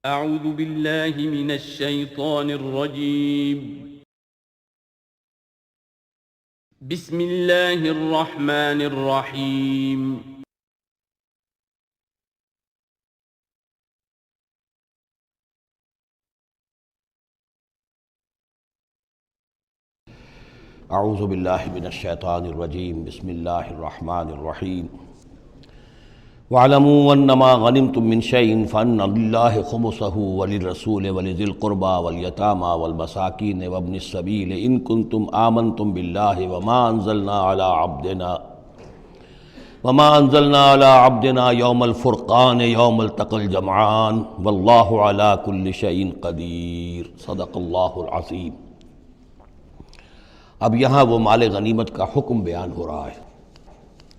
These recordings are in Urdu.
اعوذ باللہ من الشیطان الرجیم بسم اللہ الرحمن الرحیم اعوذ باللہ من الشیطان الرجیم بسم اللہ الرحمن الرحیم وَاعْلَمُوا أَنَّمَا غَنِمْتُم مِّن شَيْءٍ فَأَنَّ لِلَّهِ خُمُسَهُ وَلِلرَّسُولِ وَلِذِي الْقُرْبَى وَالْيَتَامَى وَالْمَسَاكِينِ وَابْنِ السَّبِيلِ إِن كُنتُمْ آمَنتُم بِاللَّهِ وَمَا أَنزَلْنَا عَلَىٰ عَبْدِنَا يَوْمَ الْفُرْقَانِ يَوْمَ الْتَقَى الْجَمْعَانِ وَاللَّهُ عَلَىٰ كُلِّ شَيْءٍ قَدِيرٌ صدق اللہ العظیم۔ اب یہاں وہ مال غنیمت کا حکم بیان ہو رہا ہے۔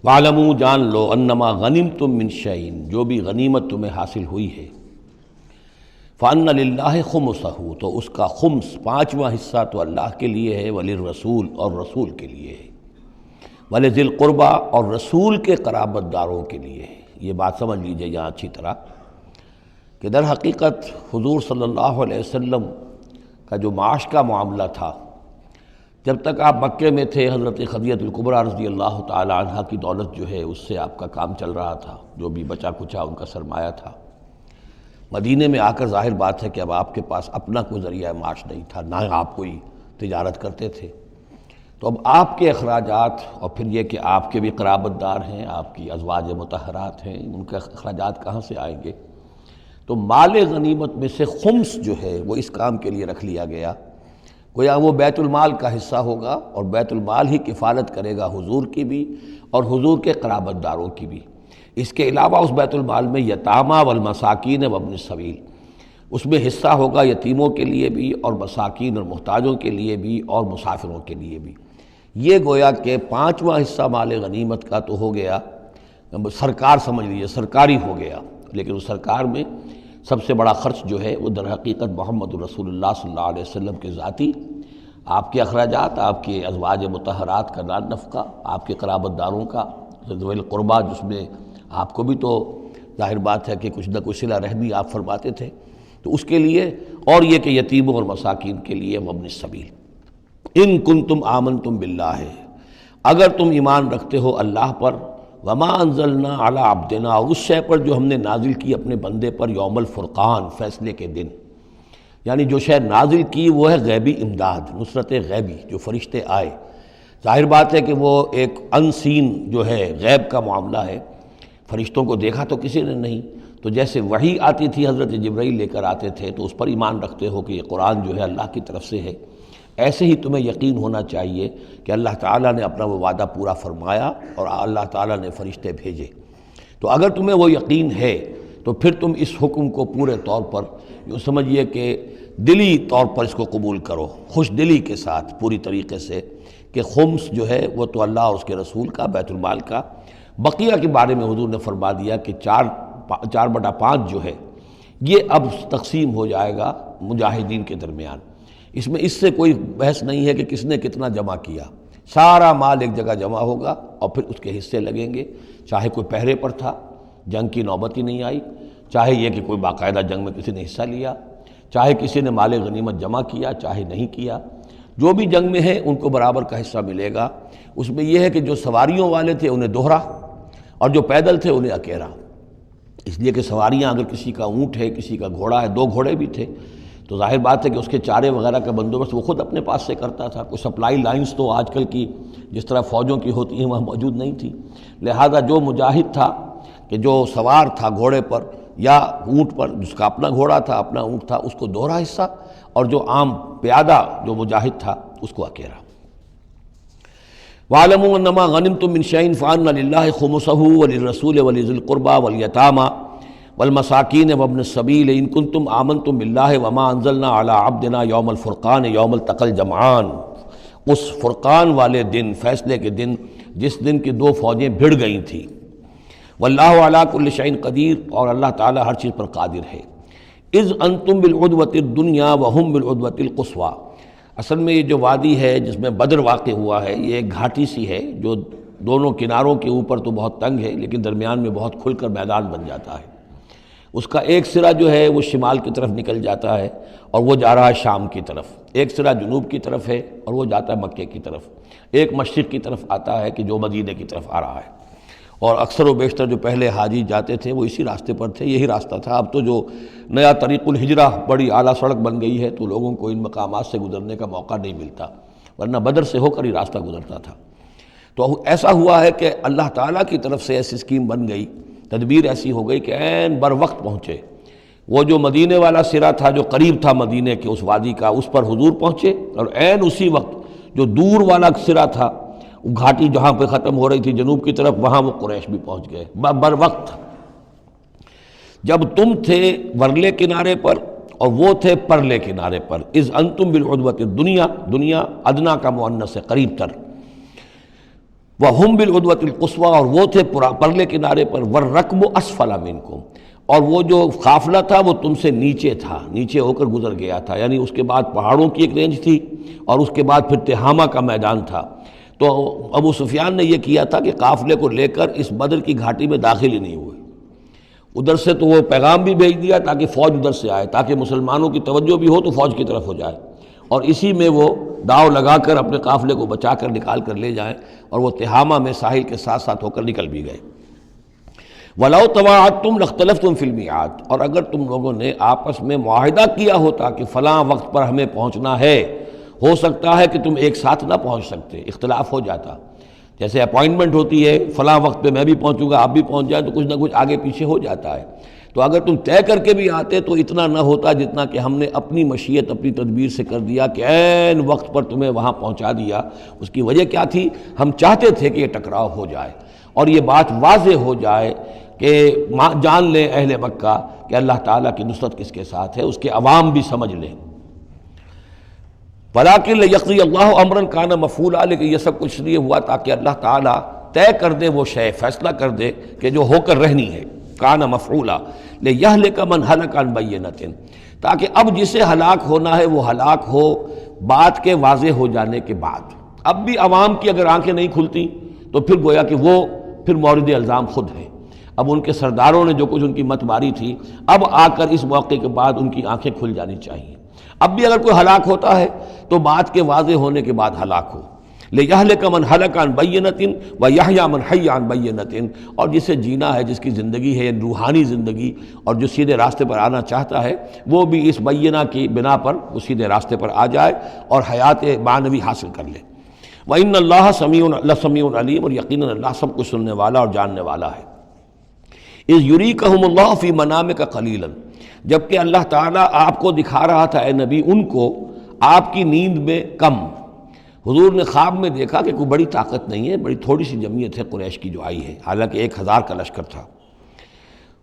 وَاعْلَمُوا جان لو انما غنمتم من شیء جو بھی غنیمت تمہیں حاصل ہوئی ہے، فَأَنَّ لِلَّهِ خُمُسَهُ تو اس کا خمس پانچواں حصہ تو اللہ کے لیے ہے، وَلِلرَّسُولِ اور رسول کے لیے ہے، وَلِذِي الْقُرْبَى اور رسول کے قرابت داروں کے لیے ہے۔ یہ بات سمجھ لیجئے یہاں اچھی طرح کہ در حقیقت حضور صلی اللہ علیہ وسلم کا جو معاش کا معاملہ تھا، جب تک آپ مکے میں تھے حضرت خدیجہ الکبریٰ رضی اللہ تعالی عنہ کی دولت جو ہے اس سے آپ کا کام چل رہا تھا، جو بھی بچا کچھا ان کا سرمایہ تھا۔ مدینے میں آ کر ظاہر بات ہے کہ اب آپ کے پاس اپنا کوئی ذریعہ معاش نہیں تھا، نہ آپ کوئی تجارت کرتے تھے، تو اب آپ کے اخراجات اور پھر یہ کہ آپ کے بھی قرابت دار ہیں، آپ کی ازواج مطہرات ہیں، ان کے اخراجات کہاں سے آئیں گے؟ تو مال غنیمت میں سے خمس جو ہے وہ اس کام کے لیے رکھ لیا گیا، گویا وہ بیت المال کا حصہ ہوگا، اور بیت المال ہی کفالت کرے گا حضور کی بھی اور حضور کے قرابت داروں کی بھی۔ اس کے علاوہ اس بیت المال میں یتامى والمساکین وابن السبیل، اس میں حصہ ہوگا یتیموں کے لیے بھی اور مساکین اور محتاجوں کے لیے بھی اور مسافروں کے لیے بھی۔ یہ گویا کہ پانچواں حصہ مال غنیمت کا تو ہو گیا، سرکار سمجھ لیجیے سرکاری ہو گیا، لیکن اس سرکار میں سب سے بڑا خرچ جو ہے وہ در حقیقت محمد رسول اللہ صلی اللہ علیہ وسلم کے ذاتی، آپ کے اخراجات، آپ کے ازواج مطہرات کا نان نفقہ، آپ کے قرابت داروں کا ذوی القربیٰ، جس میں آپ کو بھی تو ظاہر بات ہے کہ کچھ نہ کچھ صلہ رحمی آپ فرماتے تھے، تو اس کے لیے، اور یہ کہ یتیموں اور مساکین کے لیے وابن السبیل۔ ان کنتم آمنتم باللہ، اگر تم ایمان رکھتے ہو اللہ پر، وما انزلنا علی عبدنا اور اس شے پر جو ہم نے نازل کی اپنے بندے پر، یوم الفرقان فیصلے کے دن، یعنی جو شے نازل کی وہ ہے غیبی امداد، نصرت غیبی، جو فرشتے آئے۔ ظاہر بات ہے کہ وہ ایک ان سین جو ہے غیب کا معاملہ ہے، فرشتوں کو دیکھا تو کسی نے نہیں، تو جیسے وحی آتی تھی حضرت جبرائیل لے کر آتے تھے تو اس پر ایمان رکھتے ہو کہ یہ قرآن جو ہے اللہ کی طرف سے ہے، ایسے ہی تمہیں یقین ہونا چاہیے کہ اللہ تعالیٰ نے اپنا وہ وعدہ پورا فرمایا اور اللہ تعالیٰ نے فرشتے بھیجے۔ تو اگر تمہیں وہ یقین ہے تو پھر تم اس حکم کو پورے طور پر یوں سمجھیے کہ دلی طور پر اس کو قبول کرو، خوش دلی کے ساتھ پوری طریقے سے، کہ خمس جو ہے وہ تو اللہ اور اس کے رسول کا، بیت المال کا۔ بقیہ کے بارے میں حضور نے فرما دیا کہ 4/5 جو ہے یہ اب تقسیم ہو جائے گا مجاہدین کے درمیان۔ اس میں اس سے کوئی بحث نہیں ہے کہ کس نے کتنا جمع کیا، سارا مال ایک جگہ جمع ہوگا اور پھر اس کے حصے لگیں گے، چاہے کوئی پہرے پر تھا، جنگ کی نوبت ہی نہیں آئی، چاہے یہ کہ کوئی باقاعدہ جنگ میں کسی نے حصہ لیا، چاہے کسی نے مال غنیمت جمع کیا، چاہے نہیں کیا، جو بھی جنگ میں ہے ان کو برابر کا حصہ ملے گا۔ اس میں یہ ہے کہ جو سواریوں والے تھے انہیں دوہرا، اور جو پیدل تھے انہیں اکیرا، اس لیے کہ سواریاں اگر کسی کا اونٹ ہے، کسی کا گھوڑا ہے، 2 گھوڑے بھی تھے، تو ظاہر بات ہے کہ اس کے چارے وغیرہ کا بندوبست وہ خود اپنے پاس سے کرتا تھا، کوئی سپلائی لائنز تو آج کل کی جس طرح فوجوں کی ہوتی ہیں وہاں موجود نہیں تھی، لہذا جو مجاہد تھا کہ جو سوار تھا گھوڑے پر یا اونٹ پر، جس کا اپنا گھوڑا تھا، اپنا اونٹ تھا، اس کو دوہرا حصہ، اور جو عام پیادہ جو مجاہد تھا اس کو اکیرا۔ وَاعْلَمُوا أَنَّمَا غَنِمْتُم مِّن شَيْءٍ فَأَنَّ لِلَّهِ خُمُسَهُ وَلِلرَّسُولِ وَلِذِي الْقُرْبَى وَالْيَتَامَى والمساکین وابن السبیل ان کنتم آمنتم باللہ وما انزلنا علی عبدنا یوم الفرقان یوم التقى الجمعان، اس فرقان والے دن، فیصلے کے دن، جس دن کی 2 فوجیں بھڑ گئی تھیں۔ واللہ علی کل شیء قدیر، اور اللہ تعالیٰ ہر چیز پر قادر ہے۔ اذ انتم بالعدوۃ الدنیا وہم بالعدوۃ القصویٰ، اصل میں یہ جو وادی ہے جس میں بدر واقع ہوا ہے، یہ ایک گھاٹی سی ہے جو دونوں کناروں کے اوپر تو بہت تنگ ہے لیکن درمیان میں بہت کھل کر میدان بن جاتا ہے، اس کا ایک سرا جو ہے وہ شمال کی طرف نکل جاتا ہے اور وہ جا رہا ہے شام کی طرف، ایک سرا جنوب کی طرف ہے اور وہ جاتا ہے مکے کی طرف، ایک مشرق کی طرف آتا ہے کہ جو مدینے کی طرف آ رہا ہے۔ اور اکثر و بیشتر جو پہلے حاجی جاتے تھے وہ اسی راستے پر تھے، یہی راستہ تھا۔ اب تو جو نیا طریق الہجرہ بڑی اعلیٰ سڑک بن گئی ہے تو لوگوں کو ان مقامات سے گزرنے کا موقع نہیں ملتا، ورنہ بدر سے ہو کر ہی راستہ گزرتا تھا۔ تو ایسا ہوا ہے کہ اللہ تعالیٰ کی طرف سے ایسی اسکیم بن گئی، تدبیر ایسی ہو گئی کہ عین بر وقت پہنچے۔ وہ جو مدینے والا سرا تھا جو قریب تھا مدینے کے اس وادی کا، اس پر حضور پہنچے، اور عین اسی وقت جو دور والا سرا تھا، گھاٹی جہاں پہ ختم ہو رہی تھی جنوب کی طرف، وہاں وہ قریش بھی پہنچ گئے بر وقت۔ جب تم تھے ورلے کنارے پر اور وہ تھے پرلے کنارے پر، اذ انتم بالعدوۃ الدنیا، دنیا ادنا کا مؤنث ہے قریب تر، وہم بالعدوۃ القصویٰ، اور وہ تھے پرلے کنارے پر، والرکب اسفل منکم، اور وہ جو قافلہ تھا وہ تم سے نیچے تھا، نیچے ہو کر گزر گیا تھا، یعنی اس کے بعد پہاڑوں کی ایک رینج تھی اور اس کے بعد پھر تہامہ کا میدان تھا۔ تو ابو سفیان نے یہ کیا تھا کہ قافلے کو لے کر اس بدر کی گھاٹی میں داخل ہی نہیں ہوئے، ادھر سے تو وہ پیغام بھی بھیج دیا تاکہ فوج ادھر سے آئے، تاکہ مسلمانوں کی توجہ بھی ہو تو فوج کی طرف ہو جائے، اور اسی میں وہ داؤ لگا کر اپنے قافلے کو بچا کر نکال کر لے جائیں، اور وہ تہامہ میں ساحل کے ساتھ ساتھ ہو کر نکل بھی گئے۔ وَلَوْ تَوَاعَدْتُمْ لَاخْتَلَفْتُمْ فِي الْمِيعَادِ، اور اگر تم لوگوں نے آپس میں معاہدہ کیا ہوتا کہ فلاں وقت پر ہمیں پہنچنا ہے، ہو سکتا ہے کہ تم ایک ساتھ نہ پہنچ سکتے، اختلاف ہو جاتا، جیسے اپوائنٹمنٹ ہوتی ہے فلاں وقت پہ میں بھی پہنچوں گا آپ بھی پہنچ جائیں تو کچھ نہ کچھ آگے پیچھے ہو جاتا ہے۔ تو اگر تم طے کر کے بھی آتے تو اتنا نہ ہوتا جتنا کہ ہم نے اپنی مشیت اپنی تدبیر سے کر دیا کہ عین وقت پر تمہیں وہاں پہنچا دیا۔ اس کی وجہ کیا تھی؟ ہم چاہتے تھے کہ یہ ٹکراؤ ہو جائے اور یہ بات واضح ہو جائے کہ جان لیں اہل مکہ کہ اللہ تعالیٰ کی نصرت کس کے ساتھ ہے، اس کے عوام بھی سمجھ لیں۔ وَلَٰكِن لِيَقْضِيَ اللَّهُ أَمْرًا كَانَ مَفْعُولًا، لیکن یہ سب کچھ لیے ہوا تاکہ اللہ تعالیٰ طے کر دے وہ شے، فیصلہ کر دے کہ جو ہو کر رہنی ہے، كَانَ مَفْعُولًا لِيَهْلِكَ مَنْ هَلَكَ عَنْ بَيِّنَةٍ، تاکہ اب جسے ہلاک ہونا ہے وہ ہلاک ہو بات کے واضح ہو جانے کے بعد۔ اب بھی عوام کی اگر آنکھیں نہیں کھلتی تو پھر گویا کہ وہ پھر مورد الزام خود ہیں۔ اب ان کے سرداروں نے جو کچھ ان کی مت ماری تھی، اب آ کر اس موقع کے بعد ان کی آنکھیں کھل جانی چاہیے۔ اب بھی اگر کوئی ہلاک ہوتا ہے تو بات کے واضح ہونے کے بعد ہلاک ہو۔ لِيَهْلِكَ مَنْ هَلَكَ عَنْ بَيِّنَةٍ وَيَحْيَىٰ مَنْ حَيَّ عَنْ بَيِّنَةٍ، اور جسے جینا ہے، جس کی زندگی ہے روحانی زندگی، اور جو سیدھے راستے پر آنا چاہتا ہے وہ بھی اس بینہ کی بنا پر وہ سیدھے راستے پر آ جائے اور حیات معنوی حاصل کر لے۔ وَإِنَّ اللَّهَ سَمِيعٌ عَلِيمٌ، اور یقیناً اللہ سب کچھ سننے والا اور جاننے والا ہے۔ اِذْ يُرِيكَهُمُ اللَّهُ فِي مَنَامِكَ قَلِيلًا، جبکہ اللہ تعالیٰ آپ کو دکھا رہا تھا اے نبی ان کو آپ کی نیند میں کم۔ حضور نے خواب میں دیکھا کہ کوئی بڑی طاقت نہیں ہے، بڑی تھوڑی سی جمعیت ہے قریش کی جو آئی ہے، حالانکہ 1000 کا لشکر تھا۔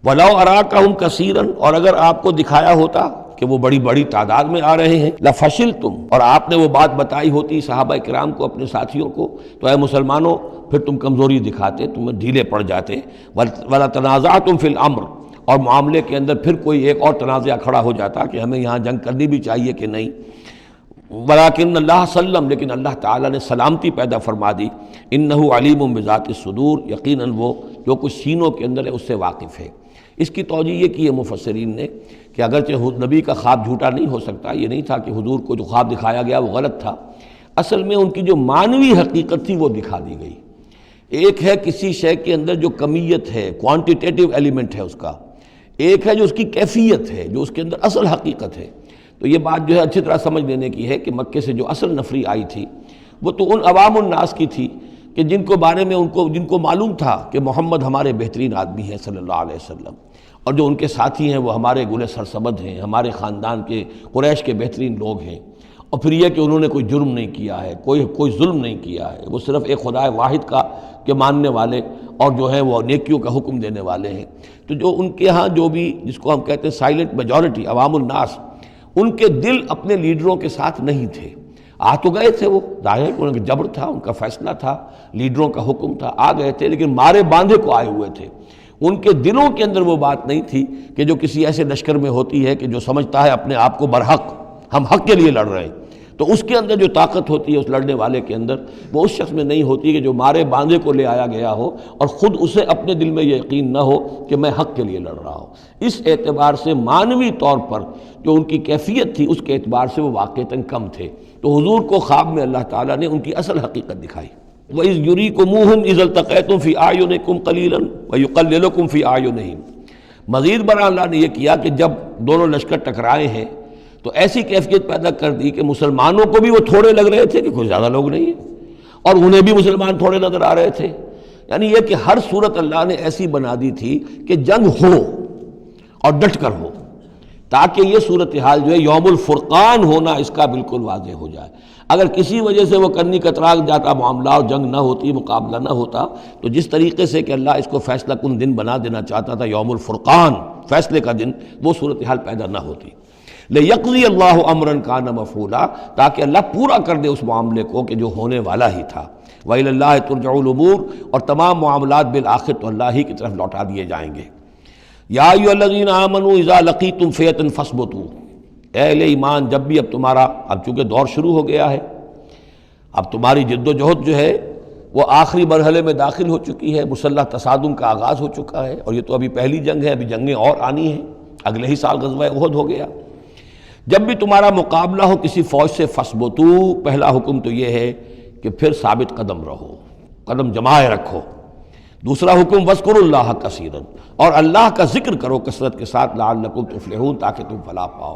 وَلَوْ أَرَاكَهُمْ كَثِيرًا، اور اگر آپ کو دکھایا ہوتا کہ وہ بڑی بڑی تعداد میں آ رہے ہیں، لَفَشِلْتُمْ، اور آپ نے وہ بات بتائی ہوتی صحابہ کرام کو، اپنے ساتھیوں کو، تو اے مسلمانوں پھر تم کمزوری دکھاتے، تم ڈھیلے پڑ جاتے۔ وَلَتَنَازَعْتُمْ فِي الْأَمْرِ، اور معاملے کے اندر پھر کوئی ایک اور تنازع کھڑا ہو جاتا کہ ہمیں یہاں جنگ کرنی بھی چاہیے کہ نہیں۔ وَلَٰكِنَّ اللَّهَ سَلَّمَ، لیکن اللہ تعالیٰ نے سلامتی پیدا فرما دی۔ إِنَّهُ عَلِيمٌ بِذَاتِ الصُّدُورِ، یقیناً وہ جو کچھ سینوں کے اندر ہے اس سے واقف ہے۔ اس کی توجہ یہ کی ہے مفسرین نے کہ اگرچہ نبی کا خواب جھوٹا نہیں ہو سکتا، یہ نہیں تھا کہ حضور کو جو خواب دکھایا گیا وہ غلط تھا، اصل میں ان کی جو معنوی حقیقت تھی وہ دکھا دی گئی۔ ایک ہے کسی شے کے اندر جو کمیت ہے، کوانٹیٹیو ایلیمنٹ ہے اس کا، ایک ہے جو اس کی کیفیت ہے، جو اس کے اندر اصل حقیقت ہے۔ تو یہ بات جو ہے اچھی طرح سمجھ لینے کی ہے کہ مکے سے جو اصل نفری آئی تھی وہ تو ان عوام الناس کی تھی کہ جن کو بارے میں جن کو معلوم تھا کہ محمد ہمارے بہترین آدمی ہیں صلی اللہ علیہ وسلم، اور جو ان کے ساتھی ہیں وہ ہمارے گل سرسبد ہیں، ہمارے خاندان کے قریش کے بہترین لوگ ہیں، اور پھر یہ کہ انہوں نے کوئی جرم نہیں کیا ہے، کوئی ظلم نہیں کیا ہے، وہ صرف ایک خدا واحد کا کے ماننے والے اور جو ہے وہ نیکیوں کا حکم دینے والے ہیں۔ تو جو ان کے ہاں جو بھی جس کو ہم کہتے ہیں سائلنٹ میجورٹی، عوام الناس، ان کے دل اپنے لیڈروں کے ساتھ نہیں تھے۔ آ تو گئے تھے، وہ ظاہر ان کا جبر تھا، ان کا فیصلہ تھا، لیڈروں کا حکم تھا، آ گئے تھے، لیکن مارے باندھے کو آئے ہوئے تھے۔ ان کے دلوں کے اندر وہ بات نہیں تھی کہ جو کسی ایسے لشکر میں ہوتی ہے کہ جو سمجھتا ہے اپنے آپ کو برحق، ہم حق کے لیے لڑ رہے ہیں، تو اس کے اندر جو طاقت ہوتی ہے اس لڑنے والے کے اندر، وہ اس شخص میں نہیں ہوتی کہ جو مارے باندھے کو لے آیا گیا ہو اور خود اسے اپنے دل میں یہ یقین نہ ہو کہ میں حق کے لیے لڑ رہا ہوں۔ اس اعتبار سے معنوی طور پر جو ان کی کیفیت تھی اس کے اعتبار سے وہ واقعتاً کم تھے، تو حضور کو خواب میں اللہ تعالیٰ نے ان کی اصل حقیقت دکھائی۔ وَإِذْ يُرِيكُمُوهُمْ إِذَا الْتَقَيْتُمْ فِي أَعْيُنِكُمْ قَلِيلًا وَيُقَلِّلُكُمْ فِي أَعْيُنِهِمْ۔ مزید برآں اللہ نے یہ کیا کہ جب دونوں لشکر ٹکرائے ہیں تو ایسی کیفیت پیدا کر دی کہ مسلمانوں کو بھی وہ تھوڑے لگ رہے تھے کہ کوئی زیادہ لوگ نہیں ہیں، اور انہیں بھی مسلمان تھوڑے نظر آ رہے تھے۔ یعنی یہ کہ ہر صورت اللہ نے ایسی بنا دی تھی کہ جنگ ہو اور ڈٹ کر ہو، تاکہ یہ صورتحال جو ہے یوم الفرقان ہونا اس کا بالکل واضح ہو جائے۔ اگر کسی وجہ سے وہ کرنی کترا جاتا معاملہ اور جنگ نہ ہوتی، مقابلہ نہ ہوتا، تو جس طریقے سے کہ اللہ اس کو فیصلہ کن دن بنا دینا چاہتا تھا، یوم الفرقان فیصلے کا دن، وہ صورتحال پیدا نہ ہوتی۔ لِيَقْضِيَ اللَّهُ أَمْرًا كَانَ مَفْعُولًا، تاکہ اللہ پورا کر دے اس معاملے کو کہ جو ہونے والا ہی تھا۔ وَإِلَى اللَّهِ تُرْجَعُ الْأُمُورُ، اور تمام معاملات بالآخر تو اللہ ہی کی طرف لوٹا دیے جائیں گے۔ یا ایھا الذین آمنوا اذا لقیتم فئۃ فاثبتوا، اے اہل ایمان جب بھی اب تمہارا، اب چونکہ دور شروع ہو گیا ہے، اب تمہاری جد و جہد جو ہے وہ آخری مرحلے میں داخل ہو چکی ہے، مسلح تصادم کا آغاز ہو چکا ہے، اور یہ تو ابھی پہلی جنگ ہے، ابھی جنگیں اور آنی ہیں، اگلے ہی سال غزوہ احد ہو گیا۔ جب بھی تمہارا مقابلہ ہو کسی فوج سے فاثبتوا، پہلا حکم تو یہ ہے کہ پھر ثابت قدم رہو، قدم جمائے رکھو۔ دوسرا حکم وَاذْكُرُوا اللَّهَ كَثِيرًا، اور اللہ کا ذکر کرو کثرت کے ساتھ، لعلکم تفلحون، تاکہ تم فلاح پاؤ۔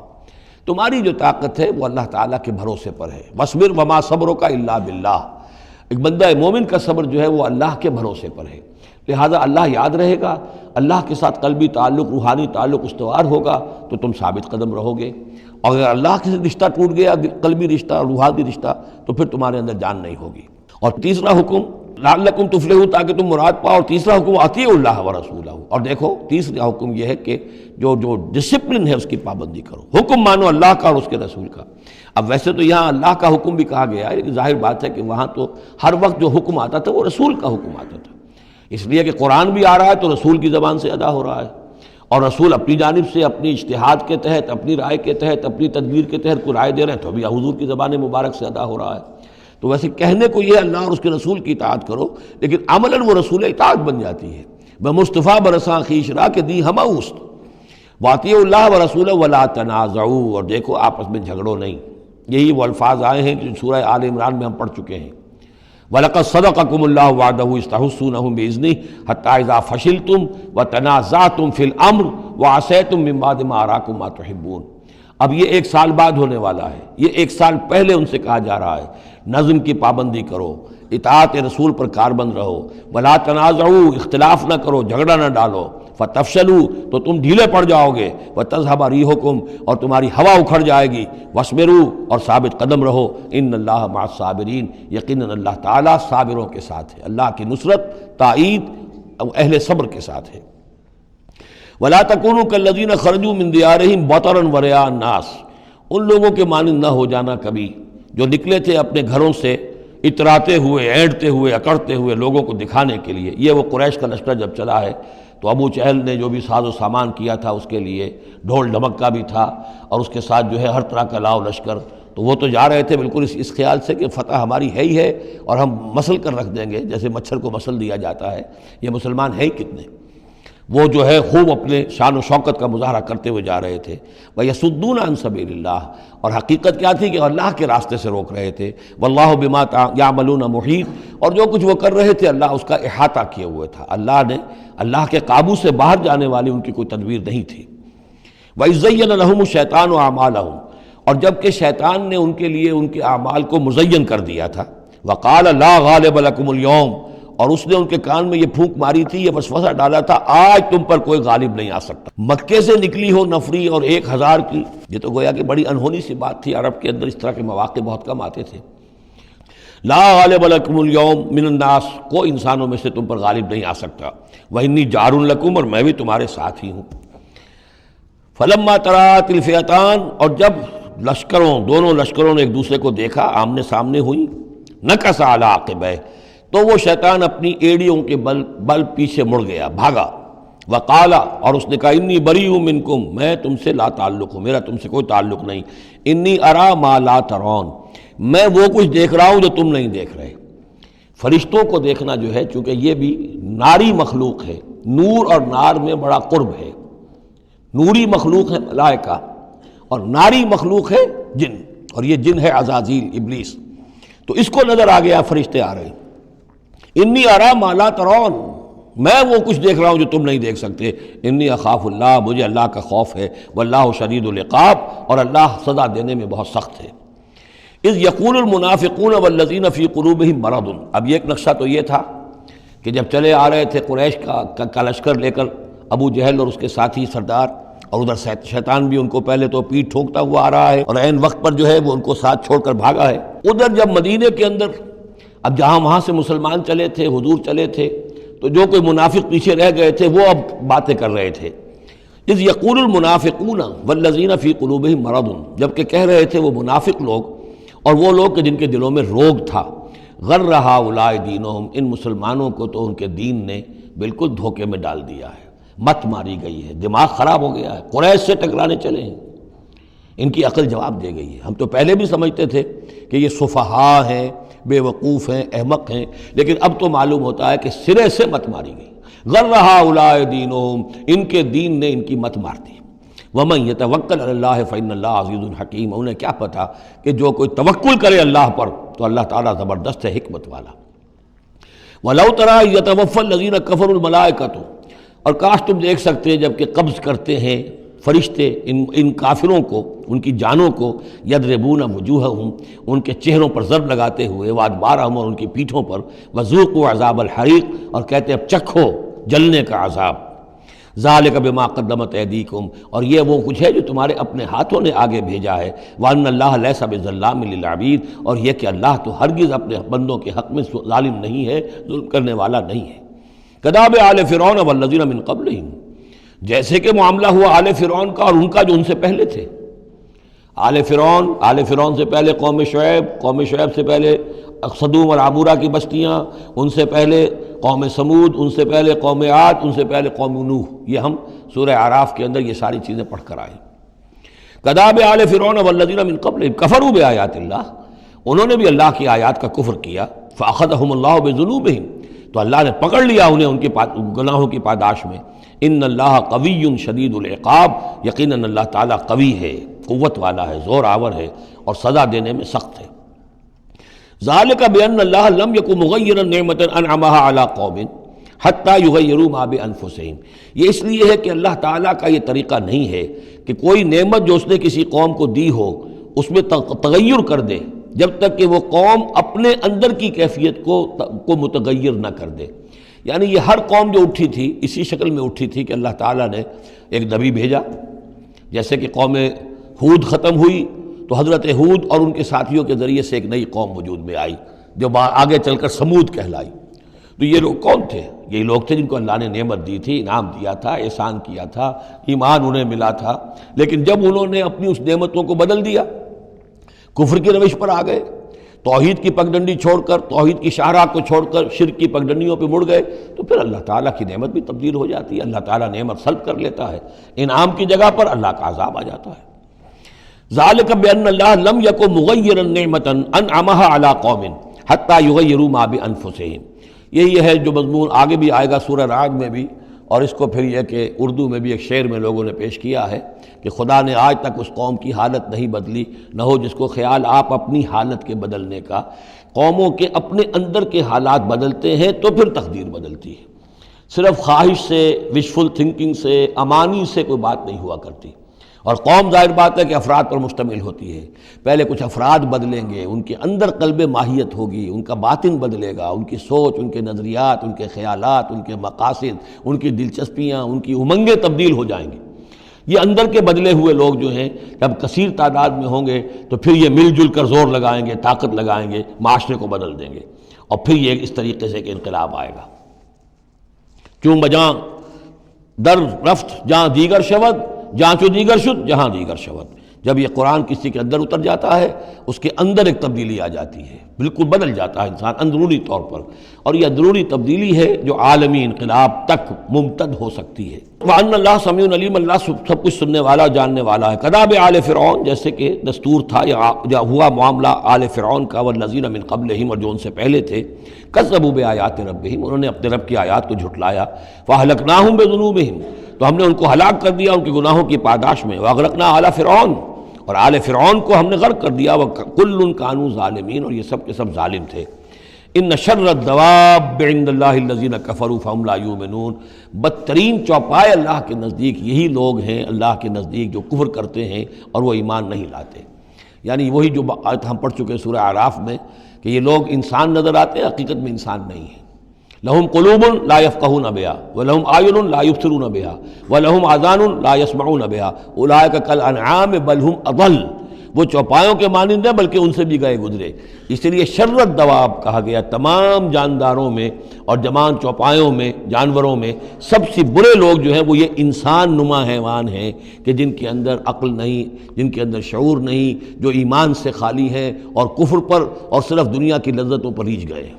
تمہاری جو طاقت ہے وہ اللہ تعالیٰ کے بھروسے پر ہے۔ وَاصْبِرْ وَمَا صَبْرُكَ إِلَّا بِاللَّهِ، ایک بندہ مومن کا صبر جو ہے وہ اللہ کے بھروسے پر ہے، لہذا اللہ یاد رہے گا، اللہ کے ساتھ قلبی تعلق، روحانی تعلق استوار ہوگا تو تم ثابت قدم رہو گے، اور اگر اللہ کے رشتہ ٹوٹ گیا، قلبی رشتہ، روحانی رشتہ، تو پھر تمہارے اندر جان نہیں ہوگی۔ اور تیسرا حکم لعلکم تفلحون، تاکہ تم مراد پاؤ، اور تیسرا حکم اطیعوا اللہ ورسولہ، اور دیکھو تیسرا حکم یہ ہے کہ جو ڈسپلن ہے اس کی پابندی کرو، حکم مانو اللہ کا اور اس کے رسول کا۔ اب ویسے تو یہاں اللہ کا حکم بھی کہا گیا ہے، لیکن ظاہر بات ہے کہ وہاں تو ہر وقت جو حکم آتا تھا وہ رسول کا حکم آتا تھا، اس لیے کہ قرآن بھی آ رہا ہے تو رسول کی زبان سے ادا ہو رہا ہے، اور رسول اپنی جانب سے اپنی اجتہاد کے تحت، اپنی رائے کے تحت، اپنی تدبیر کے تحت کوئی رائے دے رہے ہیں تو بھی حضور کی زبان مبارک سے ادا ہو رہا ہے۔ تو ویسے کہنے کو یہ اللہ اور اس کے رسول کی اطاعت کرو، لیکن عملاً وہ رسول اطاعت بن جاتی ہے۔ بمصطفیٰ برساں خویش را کہ دی ہمہ اوست، واطیعوا اللہ ورسولہ ولا تنازعوا، اور دیکھو آپس میں جھگڑو نہیں۔ یہی وہ الفاظ آئے ہیں جو سورہ آل عمران میں ہم پڑھ چکے ہیں۔ وَلَقَدْ صَدَقَكُمُ اللَّهُ وَعْدَهُ إِذْ تَحُسُّونَهُم بِإِذْنِهِ حَتَّىٰ إِذَا فَشِلْتُمْ وَتَنَازَعْتُمْ فِي الْأَمْرِ وَعَصَيْتُم مِّن بَعْدِ مَا أَرَاكُم مَّا تُحِبُّونَ۔ اب یہ ایک سال بعد ہونے والا ہے، یہ ایک سال پہلے ان سے کہا جا رہا ہے نظم کی پابندی کرو، اطاعت رسول پر کاربند رہو، ولا تنازعوا، اختلاف نہ کرو، جھگڑا نہ ڈالو، فتفشلوا، تو تم ڈھیلے پڑ جاؤ گے، وتذهب ريحكم، اور تمہاری ہوا اکھڑ جائے گی، واصبروا، اور ثابت قدم رہو، ان اللہ مع الصابرین، یقیناً اللہ تعالیٰ صابروں کے ساتھ ہے، اللہ کی نصرت، تائید اہل صبر کے ساتھ ہے۔ ولا تکونوا کالذین خرجوا من دیارہم بطرا ورئاء الناس، ان لوگوں کے مانند نہ ہو جانا کبھی جو نکلے تھے اپنے گھروں سے اتراتے ہوئے، اینٹتے ہوئے، اکڑتے ہوئے لوگوں کو دکھانے کے لیے۔ یہ وہ قریش کا لشکر جب چلا ہے تو ابو جہل نے جو بھی ساز و سامان کیا تھا اس کے لیے ڈھول ڈھمکا بھی تھا، اور اس کے ساتھ جو ہے ہر طرح کا لاؤ لشکر، تو وہ تو جا رہے تھے بالکل اس خیال سے کہ فتح ہماری ہے ہی ہے، اور ہم مسل کر رکھ دیں گے، جیسے مچھر کو مسل دیا جاتا ہے۔ یہ مسلمان ہیں ہی کتنے، وہ جو ہے خوب اپنے شان و شوکت کا مظاہرہ کرتے ہوئے جا رہے تھے۔ وَيَصُدُّونَ عَن سَبِيلِ اللَّهِ، اور حقیقت کیا تھی کہ اللہ کے راستے سے روک رہے تھے۔ وَاللَّهُ بِمَا يَعْمَلُونَ مُحِيطٌ، اور جو کچھ وہ کر رہے تھے اللہ اس کا احاطہ کیے ہوئے تھا، اللہ نے، اللہ کے قابو سے باہر جانے والی ان کی کوئی تدبیر نہیں تھی۔ وَإِذْ زَيَّنَ لَهُمُ الشَّيْطَانُ أَعْمَالَهُمْ، اور جب کہ شیطان نے ان کے لیے ان کے اعمال کو مزین کر دیا تھا۔ وَقَالَ لَا غَالِبَ لَكُمُ الْيَوْمَ، اور اس نے ان کے کان میں یہ پھونک ماری تھی، یہ وسوسہ ڈالا تھا، آج تم پر کوئی غالب نہیں آ سکتا۔ مکے سے نکلی ہو نفری اور 1000 کی، یہ تو گویا کہ بڑی انہونی سی بات تھی، عرب کے اندر اس طرح کے مواقع بہت کم آتے تھے۔ لا غالب لکم اليوم من الناس، کوئی انسانوں میں سے تم پر غالب نہیں آ سکتا۔ وانی جار لکم، اور میں بھی تمہارے ساتھ ہی ہوں۔ فلما تراءت الفئتان، اور جب لشکروں، دونوں لشکروں نے ایک دوسرے کو دیکھا، آمنے سامنے ہوئی، نکص علی عقبیہ، تو وہ شیطان اپنی ایڑیوں کے بل پیچھے مڑ گیا، بھاگا۔ وقال، اور اس نے کہا انی بریء منکم، میں تم سے لا تعلق ہوں، میرا تم سے کوئی تعلق نہیں، انی ارا ما لا ترون، میں وہ کچھ دیکھ رہا ہوں جو تم نہیں دیکھ رہے۔ فرشتوں کو دیکھنا جو ہے، چونکہ یہ بھی ناری مخلوق ہے، نور اور نار میں بڑا قرب ہے، نوری مخلوق ہے ملائکہ اور ناری مخلوق ہے جن، اور یہ جن ہے عزازیل ابلیس، تو اس کو نظر آ گیا فرشتے آ رہے ہیں۔ انی ارا ما لا ترون، میں وہ کچھ دیکھ رہا ہوں جو تم نہیں دیکھ سکتے، انی اخاف اللہ، مجھے اللہ کا خوف ہے، واللہ شدید العقاب، اور اللہ سزا دینے میں بہت سخت ہے۔ اذ یقول المنافقون والذین فی قلوبہم مرض، اب یہ ایک نقشہ تو یہ تھا کہ جب چلے آ رہے تھے قریش کا لشکر لے کر ابو جہل اور اس کے ساتھی سردار، اور ادھر شیطان بھی ان کو پہلے تو پیٹھ ٹھوکتا ہوا آ رہا ہے، اور عین وقت پر جو ہے وہ ان کو ساتھ چھوڑ کر بھاگا ہے۔ ادھر جب مدینے کے اندر اب جہاں وہاں سے مسلمان چلے تھے، حضور چلے تھے، تو جو کوئی منافق پیچھے رہ گئے تھے وہ اب باتیں کر رہے تھے۔ اذ یقول المنافقون والذین فی قلوبہم مرض، جبکہ کہہ رہے تھے وہ منافق لوگ اور وہ لوگ کہ جن کے دلوں میں روگ تھا، غر ہؤلاء دینہم، ان مسلمانوں کو تو ان کے دین نے بالکل دھوکے میں ڈال دیا ہے، مت ماری گئی ہے، دماغ خراب ہو گیا ہے، قریش سے ٹکرانے چلے ہیں، ان کی عقل جواب دے گئی ہے۔ ہم تو پہلے بھی سمجھتے تھے کہ یہ سفہاء ہیں، بے وقوف ہیں، احمق ہیں، لیکن اب تو معلوم ہوتا ہے کہ سرے سے مت ماری گئی۔ غر ہؤلاء دینہم، ان کے دین نے ان کی مت مار دی۔ ومن یتوکل علی اللہ فإن اللہ عزیز حکیم، انہیں کیا پتا کہ جو کوئی توکل کرے اللہ پر تو اللہ تعالیٰ زبردست ہے، حکمت والا۔ وَلَوْ تَرَىٰ يَتَوَفَّى الَّذِينَ كَفَرُوا الْمَلَائِكَةُ، اور کاش تم دیکھ سکتے جب کہ قبض کرتے ہیں فرشتے ان کافروں کو، ان کی جانوں کو، یضربون وجوہہم، ان کے چہروں پر ضرب لگاتے ہوئے، وادبارہم، اور ان کی پیٹھوں پر، وذوقوا عذاب الحریق، اور کہتے ہیں اب چکھو جلنے کا عذاب، ذالک بما قدمت ایدیکم، اور یہ وہ کچھ ہے جو تمہارے اپنے ہاتھوں نے آگے بھیجا ہے، وان اللہ لیس بظلام للعبید، اور یہ کہ اللہ تو ہرگز اپنے بندوں کے حق میں ظالم نہیں ہے، ظلم کرنے والا نہیں ہے۔ کداب آل فرعون والذین من قبلہم، جیسے کہ معاملہ ہوا آل فرعون کا اور ان کا جو ان سے پہلے تھے۔ آل فرعون سے پہلے قوم شعیب سے پہلے صدوم اور عمورہ کی بستیاں، ان سے پہلے قوم سمود، ان سے پہلے قوم عاد، ان سے پہلے قوم نوح، یہ ہم سورہ اعراف کے اندر یہ ساری چیزیں پڑھ کر آئے۔ کداب آل فرعون والذین من قبلہم کفروا بآیات اللہ، انہوں نے بھی اللہ کی آیات کا کفر کیا، فأخذہم اللہ بذنوبہم، تو اللہ نے پکڑ لیا انہیں ان کے گناہوں کی پاداش میں۔ ان اللہ قوی شدید العقاب، یقیناً اللہ تعالیٰ قوی ہے، قوت والا ہے، زور آور ہے، اور سزا دینے میں سخت ہے۔ ذالک بان اللہ لم یکن مغیرا نعمۃ انعمها علی قوم حتی یغیروا ما بانفسہم، یہ اس لیے ہے کہ اللہ تعالیٰ کا یہ طریقہ نہیں ہے کہ کوئی نعمت جو اس نے کسی قوم کو دی ہو اس میں تغیر کر دے جب تک کہ وہ قوم اپنے اندر کی کیفیت کو متغیر نہ کر دے۔ یعنی یہ ہر قوم جو اٹھی تھی اسی شکل میں اٹھی تھی کہ اللہ تعالیٰ نے ایک نبی بھیجا، جیسے کہ قوم ہود ختم ہوئی تو حضرت ہود اور ان کے ساتھیوں کے ذریعے سے ایک نئی قوم وجود میں آئی جو آگے چل کر سمود کہلائی۔ تو یہ لوگ کون تھے؟ یہ لوگ تھے جن کو اللہ نے نعمت دی تھی، انعام دیا تھا، احسان کیا تھا، ایمان انہیں ملا تھا، لیکن جب انہوں نے اپنی اس نعمتوں کو بدل دیا، کفر کی روش پر آ گئے، توحید کی پگڈنڈی چھوڑ کر، توحید کی شاہراہ کو چھوڑ کر شرک کی پگڈنڈیوں پہ مڑ گئے، تو پھر اللہ تعالیٰ کی نعمت بھی تبدیل ہو جاتی ہے، اللہ تعالیٰ نعمت سلب کر لیتا ہے، انعام کی جگہ پر اللہ کا عذاب آ جاتا ہے۔ ذالک بان اللہ لم یکن مغیرا نعمۃ انعمها علی قوم حتی یغیروا ما بانفسہم، یہی ہے جو مضمون آگے بھی آئے گا سورہ رعد میں بھی، اور اس کو پھر یہ کہ اردو میں بھی ایک شعر میں لوگوں نے پیش کیا ہے کہ خدا نے آج تک اس قوم کی حالت نہیں بدلی، نہ ہو جس کو خیال آپ اپنی حالت کے بدلنے کا۔ قوموں کے اپنے اندر کے حالات بدلتے ہیں تو پھر تقدیر بدلتی ہے، صرف خواہش سے، وشفل تھنکنگ سے، امانی سے کوئی بات نہیں ہوا کرتی۔ اور قوم ظاہر بات ہے کہ افراد پر مشتمل ہوتی ہے، پہلے کچھ افراد بدلیں گے، ان کے اندر قلب ماہیت ہوگی، ان کا باطن بدلے گا، ان کی سوچ، ان کے نظریات، ان کے خیالات، ان کے مقاصد، ان کی دلچسپیاں، ان کی امنگیں تبدیل ہو جائیں گی۔ یہ اندر کے بدلے ہوئے لوگ جو ہیں جب کثیر تعداد میں ہوں گے تو پھر یہ مل جل کر زور لگائیں گے، طاقت لگائیں گے، معاشرے کو بدل دیں گے، اور پھر یہ اس طریقے سے کہ انقلاب آئے گا۔ چون بجاں در رفت جہاں دیگر شود، جہاں چو دیگر شد جہاں دیگر شود، جب یہ قرآن کسی کے اندر اتر جاتا ہے اس کے اندر ایک تبدیلی آ جاتی ہے، بالکل بدل جاتا ہے انسان اندرونی طور پر، اور یہ اندرونی تبدیلی ہے جو عالمی انقلاب تک ممتد ہو سکتی ہے۔ وَأَنَّ اللَّهَ سَمِيعٌ عَلِيمٌ، اللہ سب کچھ سننے والا جاننے والا ہے۔ کذاب آل فرعون، جیسے کہ دستور تھا یا ہوا معاملہ آل فرعون کا، والذین من قبلہم، اور جو ان سے پہلے تھے، کذبوا بآیات ربہم، انہوں نے اپنے رب کی آیات کو جھٹلایا، فأہلکناہم بذنوبہم، تو ہم نے ان کو ہلاک کر دیا ان کے گناہوں کی پاداش میں، وأغرقنا آل فرعون، اور آل فرعون کو ہم نے غرق کر دیا، وَكُلٌّ كَانُوا ظَالِمِينَ، اور یہ سب کے سب ظالم تھے۔ ان شر الدواب عند اللہ الذین کفروا فہم لا یؤمنون، بدترین چوپائے اللہ کے نزدیک یہی لوگ ہیں اللہ کے نزدیک جو کفر کرتے ہیں اور وہ ایمان نہیں لاتے۔ یعنی وہی جو آیت ہم پڑھ چکے سورہ اعراف میں کہ یہ لوگ انسان نظر آتے ہیں، حقیقت میں انسان نہیں ہیں۔ لہم قلوب لا یفقہون بہا ولہم اعین لا یبصرون بہا ولہم آذان لا یسمعون بہا اولئک کالانعام بل ہم اضل، وہ چوپایوں کے مانند ہیں بلکہ ان سے بھی گئے گزرے۔ اس لیے شر الدواب کہا گیا، تمام جانداروں میں اور جمان چوپایوں میں، جانوروں میں سب سے برے لوگ جو ہیں وہ یہ انسان نما حیوان ہیں کہ جن کے اندر عقل نہیں، جن کے اندر شعور نہیں، جو ایمان سے خالی ہیں اور کفر پر اور صرف دنیا کی لذتوں پر ریجھ گئے۔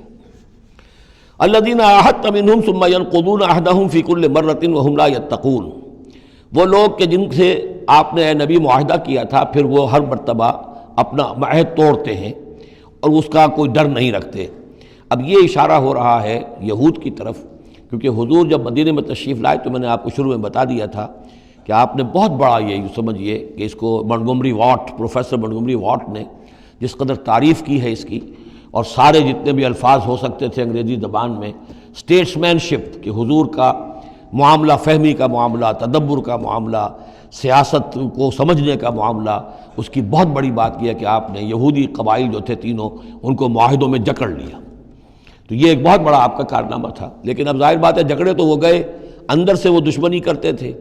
الذین عاہدت منہم ثم ینقضون عہدہم فی کل مرۃ وہم لا یتقون، وہ لوگ کہ جن سے آپ نے اے نبی معاہدہ کیا تھا پھر وہ ہر مرتبہ اپنا عہد توڑتے ہیں اور اس کا کوئی ڈر نہیں رکھتے۔ اب یہ اشارہ ہو رہا ہے یہود کی طرف، کیونکہ حضور جب مدینے میں تشریف لائے تو میں نے آپ کو شروع میں بتا دیا تھا کہ آپ نے بہت بڑا یہ سمجھیے کہ اس کو Montgomery what, professor Montgomery what نے جس قدر تعریف کی ہے اس کی، اور سارے جتنے بھی الفاظ ہو سکتے تھے انگریزی زبان میں، اسٹیٹسمین شپ کہ حضور کا معاملہ، فہمی کا معاملہ، تدبر کا معاملہ، سیاست کو سمجھنے کا معاملہ، اس کی بہت بڑی بات یہ ہے کہ آپ نے یہودی قبائل جو تھے تینوں ان کو معاہدوں میں جکڑ لیا۔ تو یہ ایک بہت بڑا آپ کا کارنامہ تھا، لیکن اب ظاہر بات ہے جکڑے تو وہ گئے، اندر سے وہ دشمنی کرتے تھے،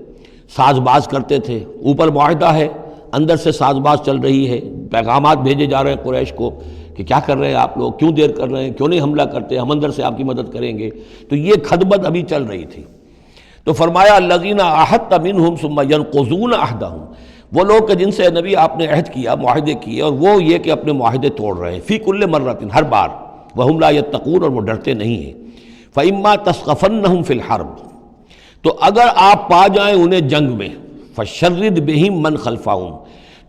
ساز باز کرتے تھے۔ اوپر معاہدہ ہے، اندر سے ساز باز چل رہی ہے، پیغامات بھیجے جا رہے ہیں قریش کو کہ کیا کر رہے ہیں آپ لوگ، کیوں دیر کر رہے ہیں، کیوں نہیں حملہ کرتے، ہم اندر سے آپ کی مدد کریں گے۔ تو یہ خدمت ابھی چل رہی تھی۔ تو فرمایا الذین عاہدت منہم ثم ینقضون عہدہم، وہ لوگ کہ جن سے نبی آپ نے عہد کیا، معاہدے کیے، اور وہ یہ کہ اپنے معاہدے توڑ رہے ہیں، فی کل مرۃ، ہر بار، وہم لا یتقون، اور وہ ڈرتے نہیں ہیں۔ فإما تثقفنہم فی الحرب، تو اگر آپ پا جائیں انہیں جنگ میں، فشرد بہم من خلفہم،